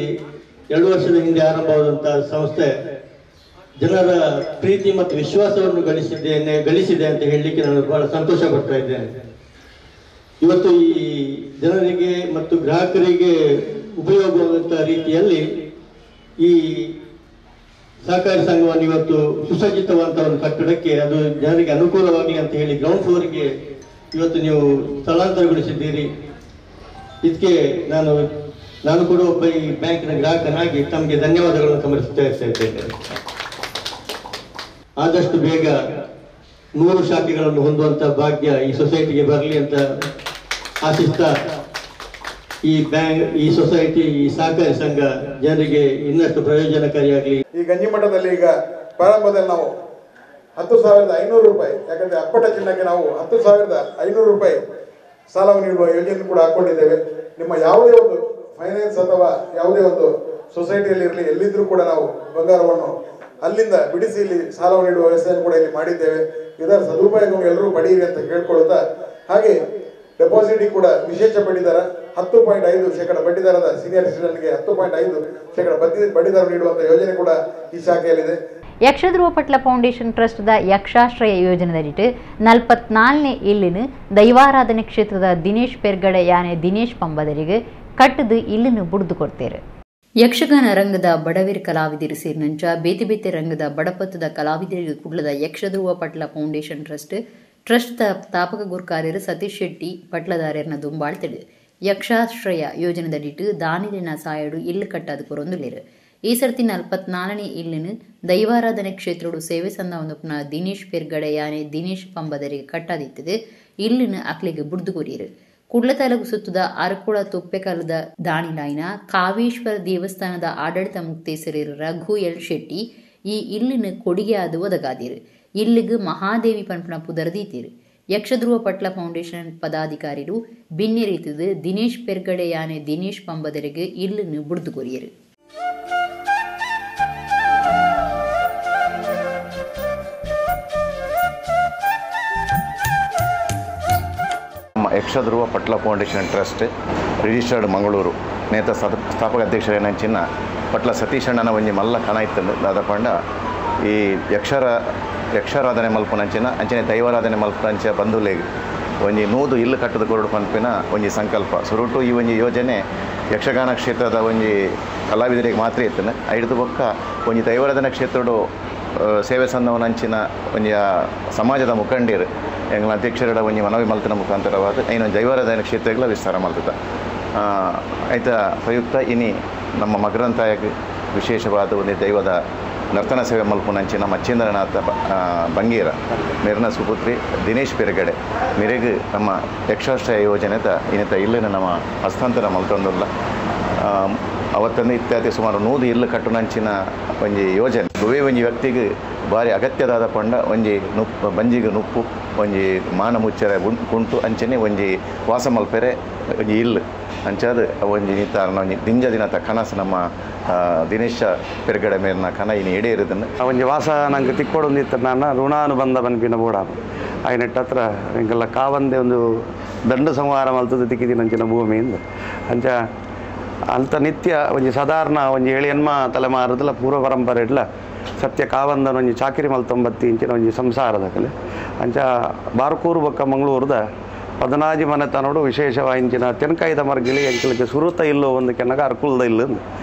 2 ವರ್ಷದ ಹಿಂದೆ ಆರಂಭವಾದಂತಹ ಸಂಸ್ಥೆ ಜನರ ಪ್ರೀತಿ ಮತ್ತು ವಿಶ್ವಾಸವನ್ನು ಗಳಿಸಿದೆ ಅಂತ ಹೇಳಲಿಕ್ಕೆ ನಾನು ಬಹಳ ಸಂತೋಷ ಪಡ್ತಾ ಇದ್ದೇನೆ. ಇವತ್ತು ಈ ಜನರಿಗೆ ಮತ್ತು ಗ್ರಾಹಕರಿಗೆ ಉಪಯೋಗವಾಗುವಂತಹ ರೀತಿಯಲ್ಲಿ ಈ ಸಹಕಾರಿ ಸಂಘವನ್ನು ಇವತ್ತು ಸುಸಜ್ಜಿತವಾದಂತಹ ಒಂದು ಕಟ್ಟಡಕ್ಕೆ ಅದು ಜನರಿಗೆ ಅನುಕೂಲವಾಗಲಿ ಅಂತ ಹೇಳಿ ಗ್ರೌಂಡ್ ಫ್ಲೋರ್ಗೆ ಇವತ್ತು ನೀವು ಸ್ಥಳಾಂತರಗೊಳಿಸಿದ್ದೀರಿ. ಇದಕ್ಕೆ ನಾನು ಕೂಡ ಒಬ್ಬ ಈ ಬ್ಯಾಂಕಿನ ಗ್ರಾಹಕನಾಗಿ ತಮಗೆ ಧನ್ಯವಾದಗಳನ್ನು ಸಮರ್ಪಿಸ್ತಾ ಇದ್ದೇನೆ. ಆದಷ್ಟು ಬೇಗ 100 ಶಾಖೆಗಳನ್ನು ಹೊಂದುವಂತ ಭಾಗ್ಯ ಈ ಸೊಸೈಟಿಗೆ ಬರಲಿ ಅಂತ ಆಶಿಸ್ತಾ ಈ ಸೊಸೈಟಿ, ಈ ಸಹಕಾರಿ ಸಂಘ ಜನರಿಗೆ ಇನ್ನಷ್ಟು ಪ್ರಯೋಜನಕಾರಿಯಾಗಲಿ. ಈ ಗಂಜಿ ಮಠದಲ್ಲಿ ಈಗ ಪ್ರಾರಂಭದಲ್ಲಿ ನಾವು 10,500 ರೂಪಾಯಿ, ಯಾಕಂದ್ರೆ ಅಪ್ಪಟ ಚಿನ್ನಕ್ಕೆ ನಾವು 10,500 ರೂಪಾಯಿ ಸಾಲವನ್ನು ನೀಡುವ ಯೋಜನೆ ಕೂಡ ಹಾಕೊಂಡಿದ್ದೇವೆ. ನಿಮ್ಮ ಯಾವುದೇ ಒಂದು ಫೈನಾನ್ಸ್ ಅಥವಾ ಯಾವುದೇ ಒಂದು ಸೊಸೈಟಿಯಲ್ಲಿ ಇರಲಿ, ಎಲ್ಲಿದ್ರೂ ಕೂಡ ನಾವು ಬಂಗಾರವನ್ನು ಅಲ್ಲಿಂದ ಬಿಡಿಸಿ ಇಲ್ಲಿ ಸಾಲವನ್ನು ನೀಡುವ ವ್ಯವಸ್ಥೆಯನ್ನು ಕೂಡ ಇಲ್ಲಿ ಮಾಡಿದ್ದೇವೆ. ಇದರ ಸದುಪಯೋಗವನ್ನು ಎಲ್ಲರೂ ಪಡೆಯಿರಿ ಅಂತ ಕೇಳ್ಕೊಳ್ತಾ, ಹಾಗೆ ಡೆಪಾಸಿಟ್ ಕೂಡ ವಿಶೇಷ ಬಡ್ಡಿದರ 10.5% ಬಡ್ಡಿದರದ ಸೀನಿಯರ್ ಸಿಟಿಜನ್ಗೆ 10.5% ಬಡ್ಡಿದರ ನೀಡುವಂತ ಯೋಜನೆ ಕೂಡ ಈ ಶಾಖೆಯಲ್ಲಿದೆ. ಯಕ್ಷಧ್ರುವ ಪಟ್ಲ ಫೌಂಡೇಶನ್ ಟ್ರಸ್ಟ್ದ ಯಕ್ಷಾಶ್ರಯ ಯೋಜನೆದಡಿಟ್ಟು 44ನೇ ಇಲ್ಲಿನ ದೈವಾರಾಧನೆ ಕ್ಷೇತ್ರದ ದಿನೇಶ್ ಪೆರ್ಗಡೆ ಯಾನೆ ದಿನೇಶ್ ಪಂಬದರಿಗೆ ಕಟ್ಟದು ಇಲ್ಲಿನ ಬುಡ್ದು ಕೊಡ್ತೇರು. ಯಕ್ಷಗಾನ ರಂಗದ ಬಡವೀರ್ ಕಲಾವಿದರು ಸೇರಿನಂಚ ಬೇತೆ ಬೇತೆ ರಂಗದ ಬಡಪತ್ತದ ಕಲಾವಿದರಿಗೆ ಕುಡ್ಲದ ಯಕ್ಷಧ್ರುವ ಪಟ್ಲ ಫೌಂಡೇಶನ್ ಟ್ರಸ್ಟ್ ಸ್ಥಾಪಕ ಗುರುಕಾರ್ಯರು ಸತೀಶ್ ಶೆಟ್ಟಿ ಪಟ್ಲದಾರ್ಯರ್ನ ದುಂಬಾಳ್ತಿಡು ಯಕ್ಷಾಶ್ರಯ ಯೋಜನೆದಡಿಟ್ಟು ದಾನಿಲಿನ ಸಾಯಡು ಇಲ್ಲು ಕಟ್ಟದು ಕೊರೊಂದುಲೇರು. ಈ ಸರ್ತಿ 44ನೇ ಇಲ್ಲಿನ ದೈವಾರಾಧನೆ ಕ್ಷೇತ್ರಡು ಸೇವೆ ಸಂದವೊಂದುಪುನ ದಿನೇಶ್ ಪೆರ್ಗಡೆ ಯಾನೆ ದಿನೇಶ್ ಪಂಬದರಿಗೆ ಕಟ್ಟಾದಿತ್ತದು ಇಲ್ಲಿನ ಅಕ್ಲಿಗೆ ಬುಡ್ದು ಕೊರಿಯರು. ಕುಡ್ಲ ತಾಲೂಕು ಸುತ್ತದ ಅರಕುಳ ತೊಪ್ಪೆಕಾಲದ ದಾಣಿಲಾಯಿನ ಕಾವೇಶ್ವರ ದೇವಸ್ಥಾನದ ಆಡಳಿತ ಮುಕ್ತೇಸರರು ರಘು ಎಲ್ ಶೆಟ್ಟಿ ಈ ಇಲ್ಲಿನ ಕೊಡುಗೆ ಆದು ಒದಗಾದಿರು. ಇಲ್ಲಿಗೆ ಮಹಾದೇವಿ ಪಂಪನ ಪುದರ್ದೀತಿರು. ಯಕ್ಷಧ್ರುವ ಪಟ್ಲ ಫೌಂಡೇಶನ್ ಪದಾಧಿಕಾರಿರು ಭಿನ್ನ ರೀತಿದು ದಿನೇಶ್ ಪೆರ್ಗಡೆ ಯಾನೆ ದಿನೇಶ್ ಪಂಬದರಿಗೆ ಇಲ್ಲಿನ ಬುಡ್ದು ಕೊರಿಯರು. ಯಕ್ಷಧ್ರುವ ಪಟ್ಲ ಫೌಂಡೇಶನ್ ಟ್ರಸ್ಟ್ ರಿಜಿಸ್ಟರ್ಡ್ ಮಂಗಳೂರು ನೇತ ಸ್ಥಾಪಕ ಅಧ್ಯಕ್ಷರೇನಂಚಿನ ಪಟ್ಲ ಸತೀಶ್ ಅಣ್ಣನ ಒಂಜಿ ಮಲ್ಲ ಕಣ ಇತ್ತಂದು ದಾದಪಂಡ ಈ ಯಕ್ಷಾರಾಧನೆ ಮಲ್ಪನಂಚಿನ ಅಂಚನೆ ದೈವಾರಾಧನೆ ಮಲ್ಪನಂಚ ಬಂಧುಲೇಗೆ ಒಂಜಿ 100 ಇಲ್ಲು ಕಟ್ಟದ ಕೊರಡು ಪಂಪಿನ ಒಂಜಿ ಸಂಕಲ್ಪ ಸುರುಟು ಈ ಒಂಜಿ ಯೋಜನೆ ಯಕ್ಷಗಾನ ಕ್ಷೇತ್ರದ ಒಂಜಿ ಕಲಾವಿದರಿಗೆ ಮಾತ್ರ ಇತ್ತನ ಐದು ಬೊಕ್ಕ ಒಂಜಿ ದೈವಾರಾಧನೆ ಕ್ಷೇತ್ರಡು ಸೇವೆ ಸಂದವನಂಚಿನ ಒಂಜಿ ಸಮಾಜದ ಮುಖಂಡರು ಎಂಗ್ಲ ಅಧ್ಯಕ್ಷರ ಒಂಜಿ ಮನವಿ ಮಲ್ತಿನ ಮುಖಾಂತರವಾದ ಇನ್ನೊಂದು ದೈವಾರಾಧನೆ ಕ್ಷೇತ್ರಗಳ ವಿಸ್ತಾರ ಮಲ್ತದ ಐತ ಪ್ರಯುಕ್ತ ಇನಿ ನಮ್ಮ ಮಗರಂತಾಯಕ್ಕೆ ವಿಶೇಷವಾದ ಒಂದು ದೈವದ ನರ್ತನ ಸೇವೆ ಮಲ್ಪುನಂಚಿನ ಮಚ್ಚೇಂದ್ರನಾಥ ಬಂಗೀರ ಮೇರ್ನ ಸುಪುತ್ರಿ ದಿನೇಶ್ ಪೆರ್ಗಡೆ ಮಿರೆಗ್ ನಮ್ಮ ಯಕ್ಷಾಶ್ರಯ ಯೋಜನೆದ ಇನ್ನಿತ ಇಲ್ಲಿನ ನಮ್ಮ ಹಸ್ತಾಂತರ ಮಲ್ತೊಂದುಲ್ಲ ಅವತ್ತಂದು ಇತ್ಯಾದಿ ಸುಮಾರು 100 ಇಲ್ಲು ಕಟ್ಟುನಂಚಿನ ಒಂಜಿ ಯೋಜನೆ ದುವೇ ಒಂಜಿ ವ್ಯಕ್ತಿಗೆ ಭಾರಿ ಅಗತ್ಯದಾದ ಪಂಡ ಒಂಜಿ ಬಂಜಿಗೆ ನುಪ್ಪು ಒಂಜಿ ಮಾನ ಮುಚ್ಚರೆ ಕುಂಟು ಅಂಚನೆ ಒಂಜಿ ವಾಸ ಮಲ್ಪೆರೆ ಒಂಜಿ ಇಲ್ಲು ಅಂಚಾದ ಒಂಜಿ ನಿತಾರನ ಒಂಜಿ ದಿಂಜ ದಿನದ ಕನಸು ನಮ್ಮ ದಿನೇಶ ಪೆರ್ಗಡೆ ಮೇಲಿನ ಕನ ಇನ್ನು ಎಡೆ ಇರೋದನ್ನು ಒಂಜಿ ವಾಸ ನಂಗೆ ತಿಕ್ಕೊಡೊಂದಿತ್ತು ನಾನು ಋಣಾನುಬಂಧ ಪನ್ಪಿನ ಬೋಡ ಆಯ್ನೆಟ್ಟ ಹತ್ರ ಹಿಂಗೆಲ್ಲ ಕಾವಂದೆ ಒಂದು ದಂಡು ಸಂಹಾರ ಮಲ್ತದ ತಿಕ್ಕಿದಿನಂಚಿನ ಭೂಮಿಯಿಂದ ಅಂಚ ಅಂತ ನಿತ್ಯ ಒಂಜಿ ಸಾಧಾರಣ ಒಂಜಿ 7 ಎನ್ಮ ತಲೆಮಾರದಲ್ಲ ಪೂರ್ವ ಪರಂಪರೆ ಇಡ್ಲ ಸತ್ಯ ಕಾವಂದನ ಒಂಜಿ ಚಾಕಿರಿ ಮಲ್ತೊಂಬತ್ತಿ ಇಂಚಿನ ಒಂಜಿ ಸಂಸಾರದ ಕಲೆ ಅಂಚ ಬಾರ್ಕೂರು ಬೊಕ್ಕ ಮಂಗಳೂರದ ಪದನಾಜಿ ಮನೆತನೋಡು ವಿಶೇಷವಾయింಚಿನ ತೆನಕಾಯ್ದ ಮರ್ಗಿಲಿ ಎಂಕಲಿಗೆ ಸುರುತ ಇಲ್ಲೋ ಒಂದು ಕೆನಗ ಅರ್ಕುಲ್ದ ಇಲ್ಲ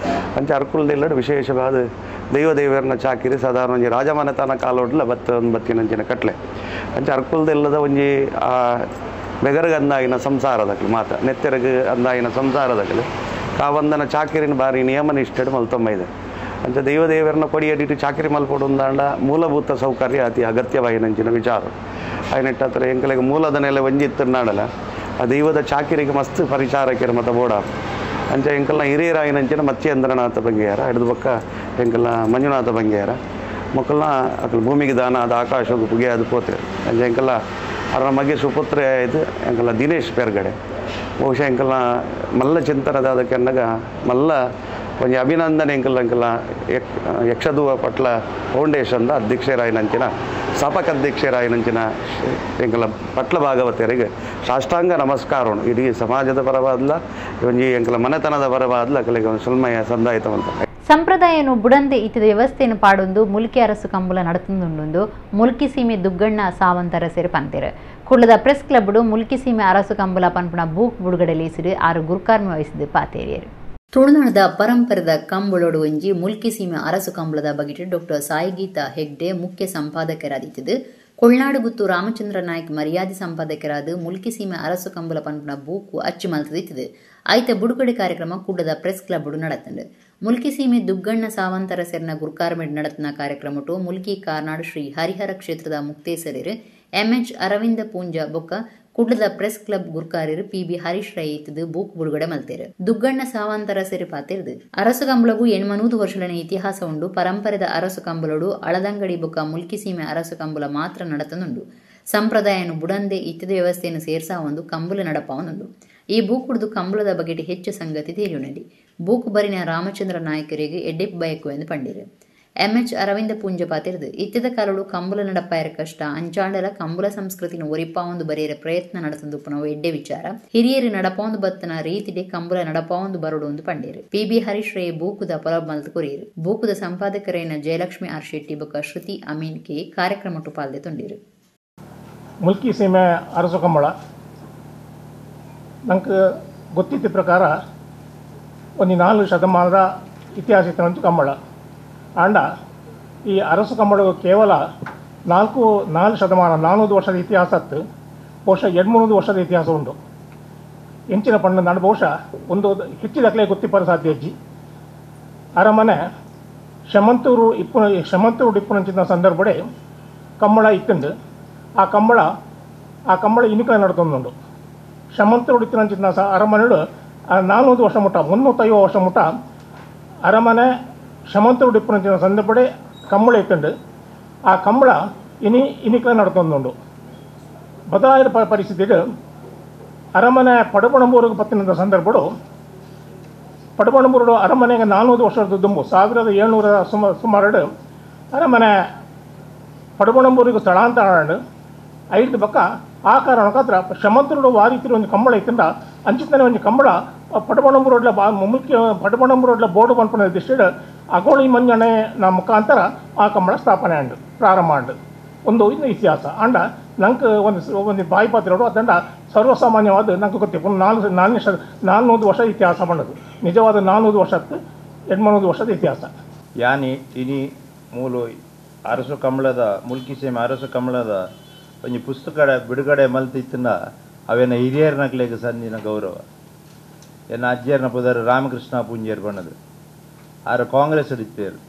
ಅಂಚ ಅರ್ಕುಲ್ದ ಇಲ್ಲಡು ವಿಶೇಷವಾದ ದೇವರನ್ನ ಚಾಕಿರಿ ಸಾಧಾರಣ ಒಂಜಿ ರಾಜಮನೆತನ ಕಾಲೋಡ್ಲ ಬತ್ತಿನಂಚಿನ ಕಟ್ಲೆ ಅಂಚ ಅರ್ಕುಲ್ದ ಇಲ್ಲದ ಒಂಜಿ ಬೆಗರ್ಗೆ ಅಂದಾಯಿನ ಸಂಸಾರದಕ್ಲು ಮಾತ ನೆತ್ತೆರಗೆ ಅಂದಾಯಿನ ಸಂಸಾರದಕ್ಲು ಕಾವಂದನ ಚಾಕಿರಿನ ಬಾರಿ ನಿಯಮ ನಿಷ್ಠೆಡು ಮಲ್ತೊಂಬೈದೆ ಅಂಚ ದೇವರನ್ನ ಕೊಡಿಯಡಿಟ್ಟು ಚಾಕಿರಿ ಮಲ್ಪೊಡುಂದಾಂಡ ಮೂಲಭೂತ ಸೌಕರ್ಯ ಅತಿ ಅಗತ್ಯವಾಯಿನಂಚಿನ ವಿಚಾರ ಆಯ್ನೆಟ್ಟತ್ರ ಎಂಕಲಿಗೆ ಮೂಲದ ನೆಲೆ ಒಂಜಿತ್ತನ್ನಾಡಲ್ಲ ಆ ದೈವದ ಚಾಕಿರಿಗೆ ಮಸ್ತ್ ಪರಿಚಾರಕ್ಕಿರ ಮತ ಬೋಡ ಅಂಚ ಎಂಕಲ್ನ ಹಿರಿಯರಾಯಿನಂಚಿನ ಮತ್ಸ್ಯೇಂದ್ರನಾಥ ಬಂಗೆಯಾರ ಹಿಡಿದು ಪಕ್ಕ ಎಂಕಲ್ನ ಮಂಜುನಾಥ ಬಂಗೆಯಾರ ಮಕ್ಕಳನ್ನ ಅಕಲ್ ಭೂಮಿಗೆ ದಾನ ಅದು ಆಕಾಶಕ್ಕೆ ಪುಗೆ ಅದು ಪೋತೆ ಅಂಚ ಎಂಕಲ್ಲ ಅವ್ರ ಮಗೆ ಸುಪುತ್ರ ಆಯಿತು ಎಂಕಲ್ಲ ದಿನೇಶ್ ಪೇರ್ಗಡೆ ಬಹುಶಃ ಎಂಕಲ್ನ ಮಲ್ಲ ಚಿಂತನದ ಅದಕ್ಕೆ ಅನ್ನಗ ಮಲ್ಲ ಒಂಜಿ ಅಭಿನಂದನೆ ಎಂಕಲ್ಲ ಯಕ್ಷಧುವ ಪಟ್ಲ ಫೌಂಡೇಶನ್ದ ಅಧ್ಯಕ್ಷರಾಯಿನಂಚಿನ ಸ್ಥಾಪಕ ಅಧ್ಯಕ್ಷರಾಯಿನಂಚಿನ ಎಂಕಲ್ಲ ಪಟ್ಲ ಭಾಗವತರಿಗೆ ಸಾಷ್ಟಾಂಗ ನಮಸ್ಕಾರ ಇಡೀ ಸಮಾಜದ ಪರವಾದ್ಲ ಒಂಜಿ ಎಂಕಲ ಮನೆತನದ ಪರವಾದ್ಲ ಅಕಲಿಗೆ ಒಂದು ಸುಲ್ಮಯ ಸಂದಾಯಿತವಂತ ಸಂಪ್ರದಾಯನು ಬುಡಂದೆ ಇತ್ತಿದ ವ್ಯವಸ್ಥೆಯನ್ನು ಪಾಡೊಂದು ಮುಲ್ಕಿ ಅರಸು ಕಂಬುಲ ನಡತುಂದುಂಡು ಮುಲ್ಕಿ ಸೀಮೆ ದುಗ್ಗಣ್ಣ ಸಾವಂತರ ಸೇರಿ ಪಂತೇರು ಕುಳ್ಳದ ಪ್ರೆಸ್ ಕ್ಲಬ್ಡು ಮುಲ್ಕಿ ಸೀಮೆ ಅರಸು ಕಂಬುಲ ಪನ್ಪುಣ ಬೂಕ್ ಬುಡುಗಡೆಲೇಸಿಡು ಆರು ಗುರುಕಾರ್ಮಿ ವಹಿಸಿದ್ದು ಪಾತೇರಿಯರು ತುಳುನಾಡದ ಪರಂಪರೆದ ಕಂಬಳೋಡು ಒಂಜಿ ಮುಲ್ಕಿ ಸೀಮೆ ಅರಸು ಕಂಬಳದ ಬಗೆಟ್ ಡಾಕ್ಟರ್ ಸಾಯಿಗೀತಾ ಹೆಗ್ಡೆ ಮುಖ್ಯ ಸಂಪಾದಕರಾದಿತ್ತು ಕೊಳ್ನಾಡು ಗುತ್ತು ರಾಮಚಂದ್ರ ನಾಯ್ಕ್ ಮರ್ಯಾದೆ ಸಂಪಾದಕರಾದ ಮುಲ್ಕಿ ಸೀಮೆ ಅರಸು ಕಂಬಳ ಪನ್ಪುಣ ಬೂಕು ಅಚ್ಚು ಮಲ್ತದಿತ್ತು ಐತ ಬುಡುಗಡೆ ಕಾರ್ಯಕ್ರಮ ಕುಡ್ಡದ ಪ್ರೆಸ್ ಕ್ಲಬ್ ನಡತಂಡು ಮುಲ್ಕಿ ಸೀಮೆ ದುಗ್ಗಣ್ಣ ಸಾವಂತರ ಸೇರಿನ ಗುರುಕಾರ್ಮೆಡ್ ನಡತನ ಕಾರ್ಯಕ್ರಮಟು ಮುಲ್ಕಿ ಕಾರ್ನಾಡು ಶ್ರೀ ಹರಿಹರ ಕ್ಷೇತ್ರದ ಮುಕ್ತೇಸರಿರು MH ಅರವಿಂದ ಪೂಂಜ ಬೊಕ್ಕ ಕುಡ್ಲದ ಪ್ರೆಸ್ ಕ್ಲಬ್ ಗುರುಕಾರ್ಯರು PB ಹರೀಶ್ ರೈ ಇತ್ತದು ಬೂಕ್ ಬುಡುಗಡೆ ಮಲ್ತೇರು ದುಗ್ಗಣ್ಣ ಸಾವಂತರ ಸೇರಿ ಪಾತಿರ್ದು ಅರಸು ಕಂಬಳಗೂ 80 ವರ್ಷಗಳ ಇತಿಹಾಸ ಉಂಡು ಪರಂಪರೆದ ಅರಸು ಕಂಬಳೋಡು ಅಳದಂಗಡಿ ಬೊಕ್ಕ ಮುಲ್ಕಿ ಸೀಮೆ ಅರಸು ಕಂಬಳ ಮಾತ್ರ ನಡತನುಂಡು ಸಂಪ್ರದಾಯನು ಬುಡಂದೆ ಇತ್ತದ ವ್ಯವಸ್ಥೆಯನ್ನು ಸೇರ್ಸಾ ಒಂದು ಕಂಬುಲ ನಡಪವನುಂಡು ಈ ಬೂಕುಡ್ದು ಕಂಬಳದ ಬಗೆಟ್ ಹೆಚ್ಚು ಸಂಗತಿ ತೇರಿಯುನಡಿ ಬೂಕು ಬರಿನ ರಾಮಚಂದ್ರ ನಾಯಕರಿಗೆ ಎಡ್ಡೆಪ್ ಬಯಕು ಎಂದು ಪಂಡಿರು MH ಅರವಿಂದ ಪೂಂಜ ಪಾತಿರ್ದು ಇತ್ತದ ಕಾಲಡು ಕಂಬುಲ ನಡಪಾಯರ ಕಷ್ಟ ಅಂಚಾಂಡಲ ಕಂಬುಲ ಸಂಸ್ಕೃತಿನ ಒರಿಪಾವೊಂದು ಬರೆಯರ ಪ್ರಯತ್ನ ನಡೆಸಂದು ಪುನಃ ಎಡ್ಡೆ ವಿಚಾರ ಹಿರಿಯರು ನಡಪಾವೊಂದು ಬತ್ತನ ರೀತಿಡೆ ಕಂಬುಲ ನಡಪಾವೊಂದು ಬರಡು ಒಂದು ಪಂಡಿರು PB ಹರೀಶ್ ರೇ ಬೂಕುದ ಪೊಲ ಮಲ್ತು ಕೊರಿಯರು ಬೂಕುದ ಸಂಪಾದಕರೇನ ಜಯಲಕ್ಷ್ಮಿ ಆರ್ ಶೆಟ್ಟಿ ಬೊಕ್ಕ ಶ್ರುತಿ ಅಮೀನ್ ಕೆ ಕಾರ್ಯಕ್ರಮಟು ಪಾಲ್ದೆ ತೊಂಡಿರು ಮುಲ್ಕಿ ಸೀಮೆ ಅರಸು ಕಂಬಳ ನಂಗೆ ಗೊತ್ತಿದ್ದ ಪ್ರಕಾರ ಒಂದು 4 ಶತಮಾನದ ಇತಿಹಾಸ ಇತ್ತು ಕಂಬಳ ಆಂಡ ಈ ಅರಸು ಕಂಬಳ ಕೇವಲ 4 ಶತಮಾನ 400 ವರ್ಷದ ಇತಿಹಾಸ ಇತ್ತು ಬಹುಶಃ 200 ವರ್ಷದ ಇತಿಹಾಸ ಉಂಟು ಹೆಂಚಿನ ಪಂಡ ನಾನು ಬಹುಶಃ ಒಂದು ಹೆಚ್ಚಿದಕ್ಲೆ ಗೊತ್ತಿಪ್ಪರ ಸಾಧ್ಯ ಅಜ್ಜಿ ಅರಮನೆ ಶಮಂತೂರು ಡಿಪ್ಪುನಂಚಿನ ಸಂದರ್ಭಡೆ ಕಂಬಳ ಇತ್ತಂದು ಆ ಕಂಬಳ ಇನಿಕ ನಡ್ತೊಂದುಂಡು ಶಮಂತೂರು ಇತ್ತಿನಂಚಿನ ಅರಮನೆಗಳು 400 ವರ್ಷ ಮುಟ್ಟ 350 ವರ್ಷ ಮುಟ್ಟ ಅರಮನೆ ಶಮಂತೂರು ಡಿಪ್ಪುನಂಚಿನ ಸಂದರ್ಭಡೆ ಕಂಬಳ ಇತ್ತಂಡು ಆ ಕಂಬಳ ಇನಿಕ ನಡ್ತೊಂದುಂಡು ಬದಲಾದ ಪರಿಸ್ಥಿತಿಡು ಅರಮನೆ ಪಡುಪಣಂಬೂರಿಗೆ ಪತ್ತಿನ ಸಂದರ್ಭಡು ಪಡುಪಣಂಬೂರು ಅರಮನೆಗೆ 400 ವರ್ಷದ ದುಂಬು 1700 ಸುಮಾರು ಅರಮನೆ ಪಡುಪಣಂಬೂರಿಗೆ ಸ್ಥಳಾಂತರ ಐದು ಬಕ್ಕ ಆ ಕಾರಣಕ್ಕಾದ್ರ ಶಮಂತರುಡು ವಾರಿತಿರು ಒಂದು ಕಂಬಳ ಇತ್ತಂಡ ಅಂಚಿತನೆ ಒಂದು ಕಂಬಳ ಪಡುಪಣಂಬೂರೋಡ್ಲ ಮುಖ್ಯ ಪಡುಪಣಂಬೂರೋಡ್ಲ ಬೋರ್ಡು ಪನ್ಪನ ದಿಷ್ಟು ಅಗೋಳಿ ಮಂಜನೆ ಮುಖಾಂತರ ಆ ಕಂಬಳ ಸ್ಥಾಪನೆ ಅಂಡು ಪ್ರಾರಂಭ ಅಂಡು ಒಂದು ಇನ್ನು ಇತಿಹಾಸ ಅಂಡ ನಂಗೆ ಒಂದು ಬಾಯಿ ಪಾತ್ರೋಡು ಅದಂಡ ಸರ್ವಸಾಮಾನ್ಯವಾದ ನಂಗೆ ಗೊತ್ತಿತ್ತು 400 ವರ್ಷದ ಇತಿಹಾಸ ಮಾಡೋದು ನಿಜವಾದ 400 ವರ್ಷಕ್ಕೆ 800 ವರ್ಷದ ಇತಿಹಾಸ ಯಾನಿ ಇನಿ ಮೂಲು ಅರಸು ಕಂಬಳದ ಮುಲ್ಕಿ ಸೀಮೆ ಅರಸು ಕಂಬಳದ ಒಂದು ಪುಸ್ತಕ ಬಿಡುಗಡೆ ಮಲ್ತಿತ್ತನ ಅವೇನ ಹಿರಿಯರ್ನಕ್ಲೆಗೆ ಸಂದಿನ ಗೌರವ ಎನ್ನ ಅಜ್ಜಿಯರ್ನ ಪುದರ್ ರಾಮಕೃಷ್ಣ ಪೂಂಜೇರ್ ಬಣ್ಣದು ಆರು ಕಾಂಗ್ರೆಸ್ ಹಿಡಿತೇರು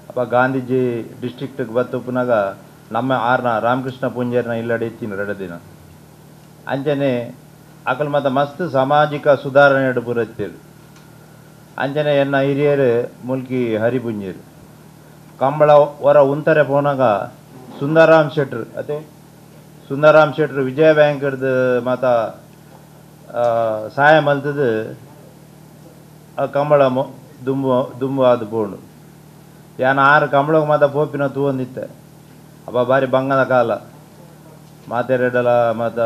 ಅಪ್ಪ ಗಾಂಧೀಜಿ ಡಿಸ್ಟ್ರಿಕ್ಟಿಗೆ ಬತ್ತು ಪುನಗ ನಮ್ಮ ರಾಮಕೃಷ್ಣ ಪೂಂಜೇರ್ನ ಇಲ್ಲಡೆ ಇತ್ತಿನ 2 ದಿನ ಅಂಜನೆ ಅಕಲ್ ಮತ್ತು ಮಸ್ತ್ ಸಾಮಾಜಿಕ ಸುಧಾರಣೆ ಪುರತ್ತೇರು ಅಂಜನೆ ಎನ್ನ ಹಿರಿಯರು ಮುಲ್ಕಿ ಹರಿಪುಂಜೇರು ಕಂಬಳ ಹೊರ ಉಂತರೆ ಪೋನಾಗ ಸುಂದರಾಮ್ ಶೆಟ್ರು ವಿಜಯ ಬ್ಯಾಂಕ್ ಹಿಡ್ದು ಮತ ಸಹಾಯ ಮಲ್ತದು ಆ ಕಂಬಳ ದುಂಬು ಅದು ಬೋಂಡು ಯಾನು 6 ಕಂಬಳಗೆ ಮಾತ ಪೋಪಿನ ತೂವೊಂದಿತ್ತೆ ಅಪ್ಪ ಬಾರಿ ಬಂಗದ ಕಾಲ ಮಾತೆರಡಲ ಮತ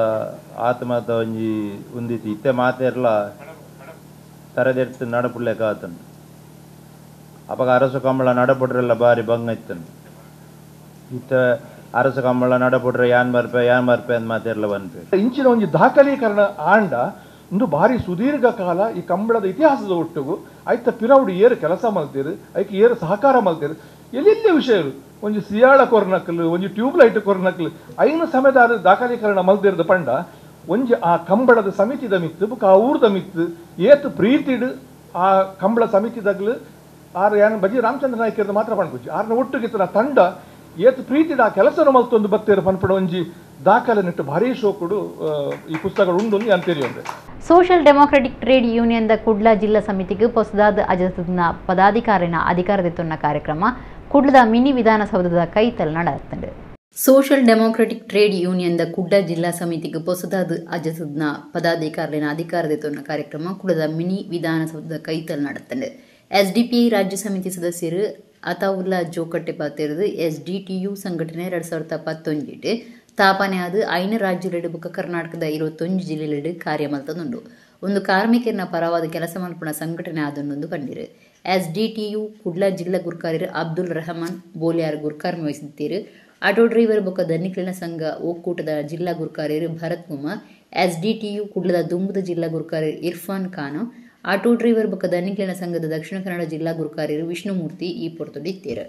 ಆತ ಒಂಜಿ ಉಂದಿತ್ತು ಇತ್ತೆ ಮಾತೆರ್ಲ ತರದೆಡ್ತು ನಡಪುಳ್ಳೆ ಕಾತನು ಅಪ್ಪ ಅರಸು ಕಂಬಳ ನಡಪುಡ್ರೆಲ್ಲ ಬಾರಿ ಬಂಗ ಇತ್ತನು ಇತ್ತ ಅರಸ ಕಂಬಳ ನಡಪುಟ್ರೆ ಯಾನ್ ಬರ್ಪೆ ಅಂತ ಮಾತೆಲ್ಲ ಬಂದ್ಪೆ ಇಂಚಿನ ಒಂದು ದಾಖಲೀಕರಣ ಆಂಡ ಒಂದು ಭಾರಿ ಸುದೀರ್ಘ ಕಾಲ ಈ ಕಂಬಳದ ಇತಿಹಾಸದ ಒಟ್ಟಿಗೂ ಐತ ಪಿರೌಡು ಏರು ಕೆಲಸ ಮಲ್ತೀರು ಐಕೆ ಏರು ಸಹಕಾರ ಮಲ್ತೀರು ಎಲ್ಲೆಲ್ಲಿ ವಿಷಯಗಳು ಒಂದು ಸಿಯಾಳ ಕೊರ್ನಕ್ಲು ಒಂದು ಟ್ಯೂಬ್ಲೈಟ್ ಕೊರ್ನಕ್ಲು ಐನು ಸಮಯದ ದಾಖಲೀಕರಣ ಮಲ್ತಿರದ ಪಂಡ ಒಂಜಿ ಆ ಕಂಬಳದ ಸಮಿತಿದ ಮಿತ್ತು ಬುಕ್ ಆ ಊರ್ದ ಮಿತ್ತು ಏತು ಪ್ರೀತಿಡು ಆ ಕಂಬಳ ಸಮಿತಿದಾಗ್ಲು ಆರು ಏನು ಬಜಿ ರಾಮಚಂದ್ರ ನಾಯ್ಕರ್ದು ಮಾತ್ರ ಪಣ್ಕುಜಿ ಆರ್ನ ಒಟ್ಟಿಗಿತ್ತನ ತಂಡ ಏತು ಪ್ರೀತಿಡ ಆ ಕೆಲಸ ಮಲ್ತೊಂದು ಬತ್ತೇರು ಪನ್ಪಡ ಒಂಜಿ ದಾಖಲೆ ನೆಟ್ಟು ಭಾರಿ ಶೋಕುಡು ಈ ಪುಸ್ತಕಗಳು ಉಂಡು ಅಂತೀರಿ ಅಂದ್ರೆ social democratic trade union the Kudla ಜಿಲ್ಲಾ ಸಮಿತಿಗೆ ಹೊಸದಾದ ಅಜಸದ್ನ ಪದಾಧಿಕಾರಿನ ಅಧಿಕಾರದೆತ್ತೊನ್ನ ಕಾರ್ಯಕ್ರಮ ಕುಡ್ಲದ ಮಿನಿ ವಿಧಾನಸೌಧದ ಕೈತಲ್ ನಡೆಯುತ್ತದೆ. Social democratic trade union the Kudla ಜಿಲ್ಲಾ ಸಮಿತಿಗೆ ಹೊಸದಾದ ಅಜಸದ್ನ ಪದಾಧಿಕಾರಿನ ಅಧಿಕಾರದೆತ್ತೊನ್ನ ಕಾರ್ಯಕ್ರಮ ಕುಡ್ಲದ ಮಿನಿ ವಿಧಾನಸೌಧದ ಕೈತಲ್ ನಡೆಯುತ್ತದೆ. ಎಸ್ಡಿಪಿಐ ರಾಜ್ಯ ಸಮಿತಿ ಸದಸ್ಯರು ಅತಾವುಲ್ಲಾ ಜೋಕಟ್ಟೆ ಪಾತಿರದು ಎಸ್ಡಿಟಿಯು ಸಂಘಟನೆ 2019 ಸ್ಥಾಪನೆಯಾದ 5 ರಾಜ್ಯಗಳು ಬುಕ್ಕ ಕರ್ನಾಟಕದ 21 ಜಿಲ್ಲೆಗಳು ಕಾರ್ಯ ಮಲ್ತದುಂಡು. ಒಂದು ಕಾರ್ಮಿಕರನ ಪರವಾದ ಕೆಲಸ ಮಲ್ಪನ ಸಂಘಟನೆ ಆದನ್ನೊಂದು ಕಂಡಿರು. ಎಸ್ಡಿಟಿಯು ಕುಡ್ಲ ಜಿಲ್ಲಾ ಗುರ್ಕಾರ್ಯರು ಅಬ್ದುಲ್ ರಹಮಾನ್ ಬೋಲಿಯಾರ್ ಗುರ್ಕಾರ್ಮಿ ವಹಿಸುತ್ತೀರು. ಆಟೋ ಡ್ರೈವರ್ ಬುಕ್ಕ ಧನಿಕಲಿನ ಸಂಘ ಒಕ್ಕೂಟದ ಜಿಲ್ಲಾ ಗುರ್ಕಾರ್ಯರು ಭರತ್ ಕುಮಾರ್, ಎಸ್ಡಿಟಿಯು ಕುಡ್ಲದ ದುಂಬುದ ಜಿಲ್ಲಾ ಗುರ್ಕಾರ್ಯರು ಇರ್ಫಾನ್ ಖಾನ್, ಆಟೋ ಡ್ರೈವರ್ ಬುಕ್ಕ ಧನಿಕಲಿನ ಸಂಘದ ದಕ್ಷಿಣ ಕನ್ನಡ ಜಿಲ್ಲಾ ಗುರ್ಕಾರ್ಯರು ವಿಷ್ಣುಮೂರ್ತಿ ಈ ಪೊರ್ತೊಡಿತ್ತೀರು.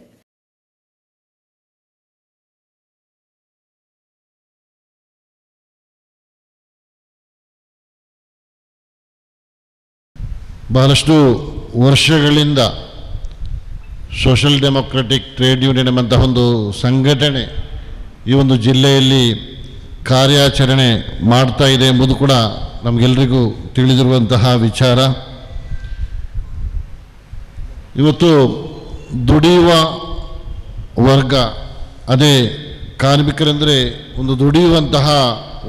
ಬಹಳಷ್ಟು ವರ್ಷಗಳಿಂದ ಸೋಷಿಯಲ್ ಡೆಮೋಕ್ರೆಟಿಕ್ ಟ್ರೇಡ್ ಯೂನಿಯನ್ ಎಂಬಂತಹ ಒಂದು ಸಂಘಟನೆ ಈ ಒಂದು ಜಿಲ್ಲೆಯಲ್ಲಿ ಕಾರ್ಯಾಚರಣೆ ಮಾಡ್ತಾ ಇದೆ ಎಂಬುದು ಕೂಡ ನಮಗೆಲ್ಲರಿಗೂ ತಿಳಿದಿರುವಂತಹ ವಿಚಾರ. ಇವತ್ತು ದುಡಿಯುವ ವರ್ಗ, ಅದೇ ಕಾರ್ಮಿಕರೆಂದರೆ ಒಂದು ದುಡಿಯುವಂತಹ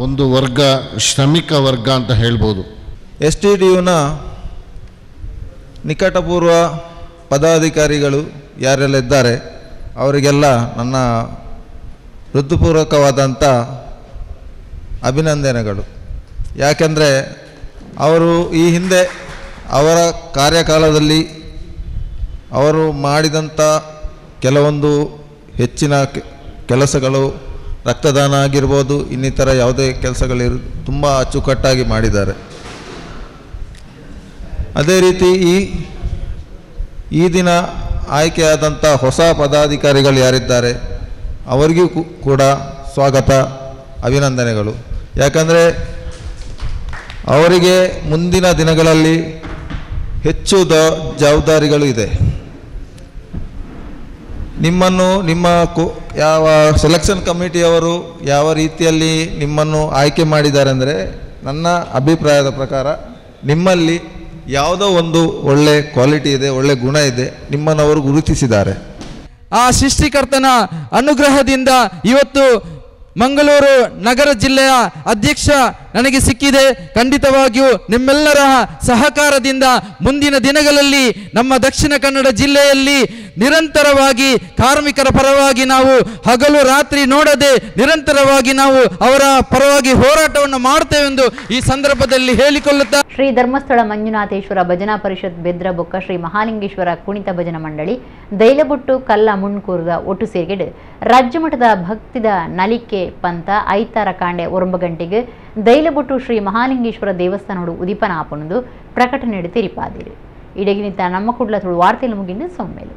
ಒಂದು ವರ್ಗ, ಶ್ರಮಿಕ ವರ್ಗ ಅಂತ ಹೇಳ್ಬೋದು. STDUನ ನಿಕಟಪೂರ್ವ ಪದಾಧಿಕಾರಿಗಳು ಯಾರೆಲ್ಲ ಇದ್ದಾರೆ ಅವರಿಗೆಲ್ಲ ನನ್ನ ಹೃತ್ಪೂರ್ವಕವಾದಂಥ ಅಭಿನಂದನೆಗಳು. ಯಾಕೆಂದರೆ ಅವರು ಈ ಹಿಂದೆ ಅವರ ಕಾರ್ಯಕಾಲದಲ್ಲಿ ಅವರು ಮಾಡಿದಂಥ ಕೆಲವೊಂದು ಹೆಚ್ಚಿನ ಕೆಲಸಗಳು, ರಕ್ತದಾನ ಆಗಿರ್ಬೋದು, ಇನ್ನಿತರ ಯಾವುದೇ ಕೆಲಸಗಳಿರು ತುಂಬ ಅಚ್ಚುಕಟ್ಟಾಗಿ ಮಾಡಿದ್ದಾರೆ. ಅದೇ ರೀತಿ ಈ ದಿನ ಆಯ್ಕೆಯಾದಂಥ ಹೊಸ ಪದಾಧಿಕಾರಿಗಳು ಯಾರಿದ್ದಾರೆ ಅವರಿಗೂ ಕೂಡ ಸ್ವಾಗತ, ಅಭಿನಂದನೆಗಳು. ಯಾಕಂದರೆ ಅವರಿಗೆ ಮುಂದಿನ ದಿನಗಳಲ್ಲಿ ಹೆಚ್ಚು ಜವಾಬ್ದಾರಿಗಳು ಇದೆ. ನಿಮ್ಮನ್ನು ಯಾವ ಸೆಲೆಕ್ಷನ್ ಕಮಿಟಿಯವರು ಯಾವ ರೀತಿಯಲ್ಲಿ ನಿಮ್ಮನ್ನು ಆಯ್ಕೆ ಮಾಡಿದ್ದಾರೆ ಅಂದರೆ, ನನ್ನ ಅಭಿಪ್ರಾಯದ ಪ್ರಕಾರ ನಿಮ್ಮಲ್ಲಿ ಯಾವುದೋ ಒಂದು ಒಳ್ಳೆ ಕ್ವಾಲಿಟಿ ಇದೆ, ಒಳ್ಳೆ ಗುಣ ಇದೆ, ನಿಮ್ಮನ್ನು ಅವರು ಗುರುತಿಸಿದ್ದಾರೆ. ಆ ಸೃಷ್ಟಿಕರ್ತನ ಅನುಗ್ರಹದಿಂದ ಇವತ್ತು ಮಂಗಳೂರು ನಗರ ಜಿಲ್ಲೆಯ ಅಧ್ಯಕ್ಷ ನನಗೆ ಸಿಕ್ಕಿದೆ. ಖಂಡಿತವಾಗಿಯೂ ನಿಮ್ಮೆಲ್ಲರ ಸಹಕಾರದಿಂದ ಮುಂದಿನ ದಿನಗಳಲ್ಲಿ ನಮ್ಮ ದಕ್ಷಿಣ ಕನ್ನಡ ಜಿಲ್ಲೆಯಲ್ಲಿ ನಿರಂತರವಾಗಿ ಕಾರ್ಮಿಕರ ಪರವಾಗಿ ನಾವು ಹಗಲು ರಾತ್ರಿ ನೋಡದೆ ನಿರಂತರವಾಗಿ ನಾವು ಅವರ ಪರವಾಗಿ ಹೋರಾಟವನ್ನು ಮಾಡುತ್ತೇವೆಂದು ಈ ಸಂದರ್ಭದಲ್ಲಿ ಹೇಳಿಕೊಳ್ಳುತ್ತಾ, ಶ್ರೀ ಧರ್ಮಸ್ಥಳ ಮಂಜುನಾಥೇಶ್ವರ ಭಜನಾ ಪರಿಷತ್ ಬೆದ್ರ ಬೊಕ್ಕ ಶ್ರೀ ಮಹಾಲಿಂಗೇಶ್ವರ ಕುಣಿತ ಭಜನಾ ಮಂಡಳಿ ದೈಲಬೊಟ್ಟು ಕಲ್ಲ ಮುಣ್ಕೂರದ ಒಟ್ಟು ಸೇರ್ಗೆಡು ರಾಜ್ಯ ಮಟ್ಟದ ಭಕ್ತಿದ ನಲಿಕೆ ಪಂಥ ಐತಾರ ಕಾಂಡೆ 9 ಗಂಟೆಗೆ ದೈಲಬೊಟ್ಟು ಶ್ರೀ ಮಹಾಲಿಂಗೇಶ್ವರ ದೇವಸ್ಥಾನೋಡು ಉದಿಪನ ಆಪಣದು ಪ್ರಕಟಣೆ ತಿಳಿಪಾದಿರು. ಇಡಗಿನಿತ ನಮ್ಮ ಕುಡ್ಲ ತುಳು ವಾರ್ತೆಯಲ್ಲಿ ಮುಗಿಂದು ಸೊಮ್ಮೇಲು.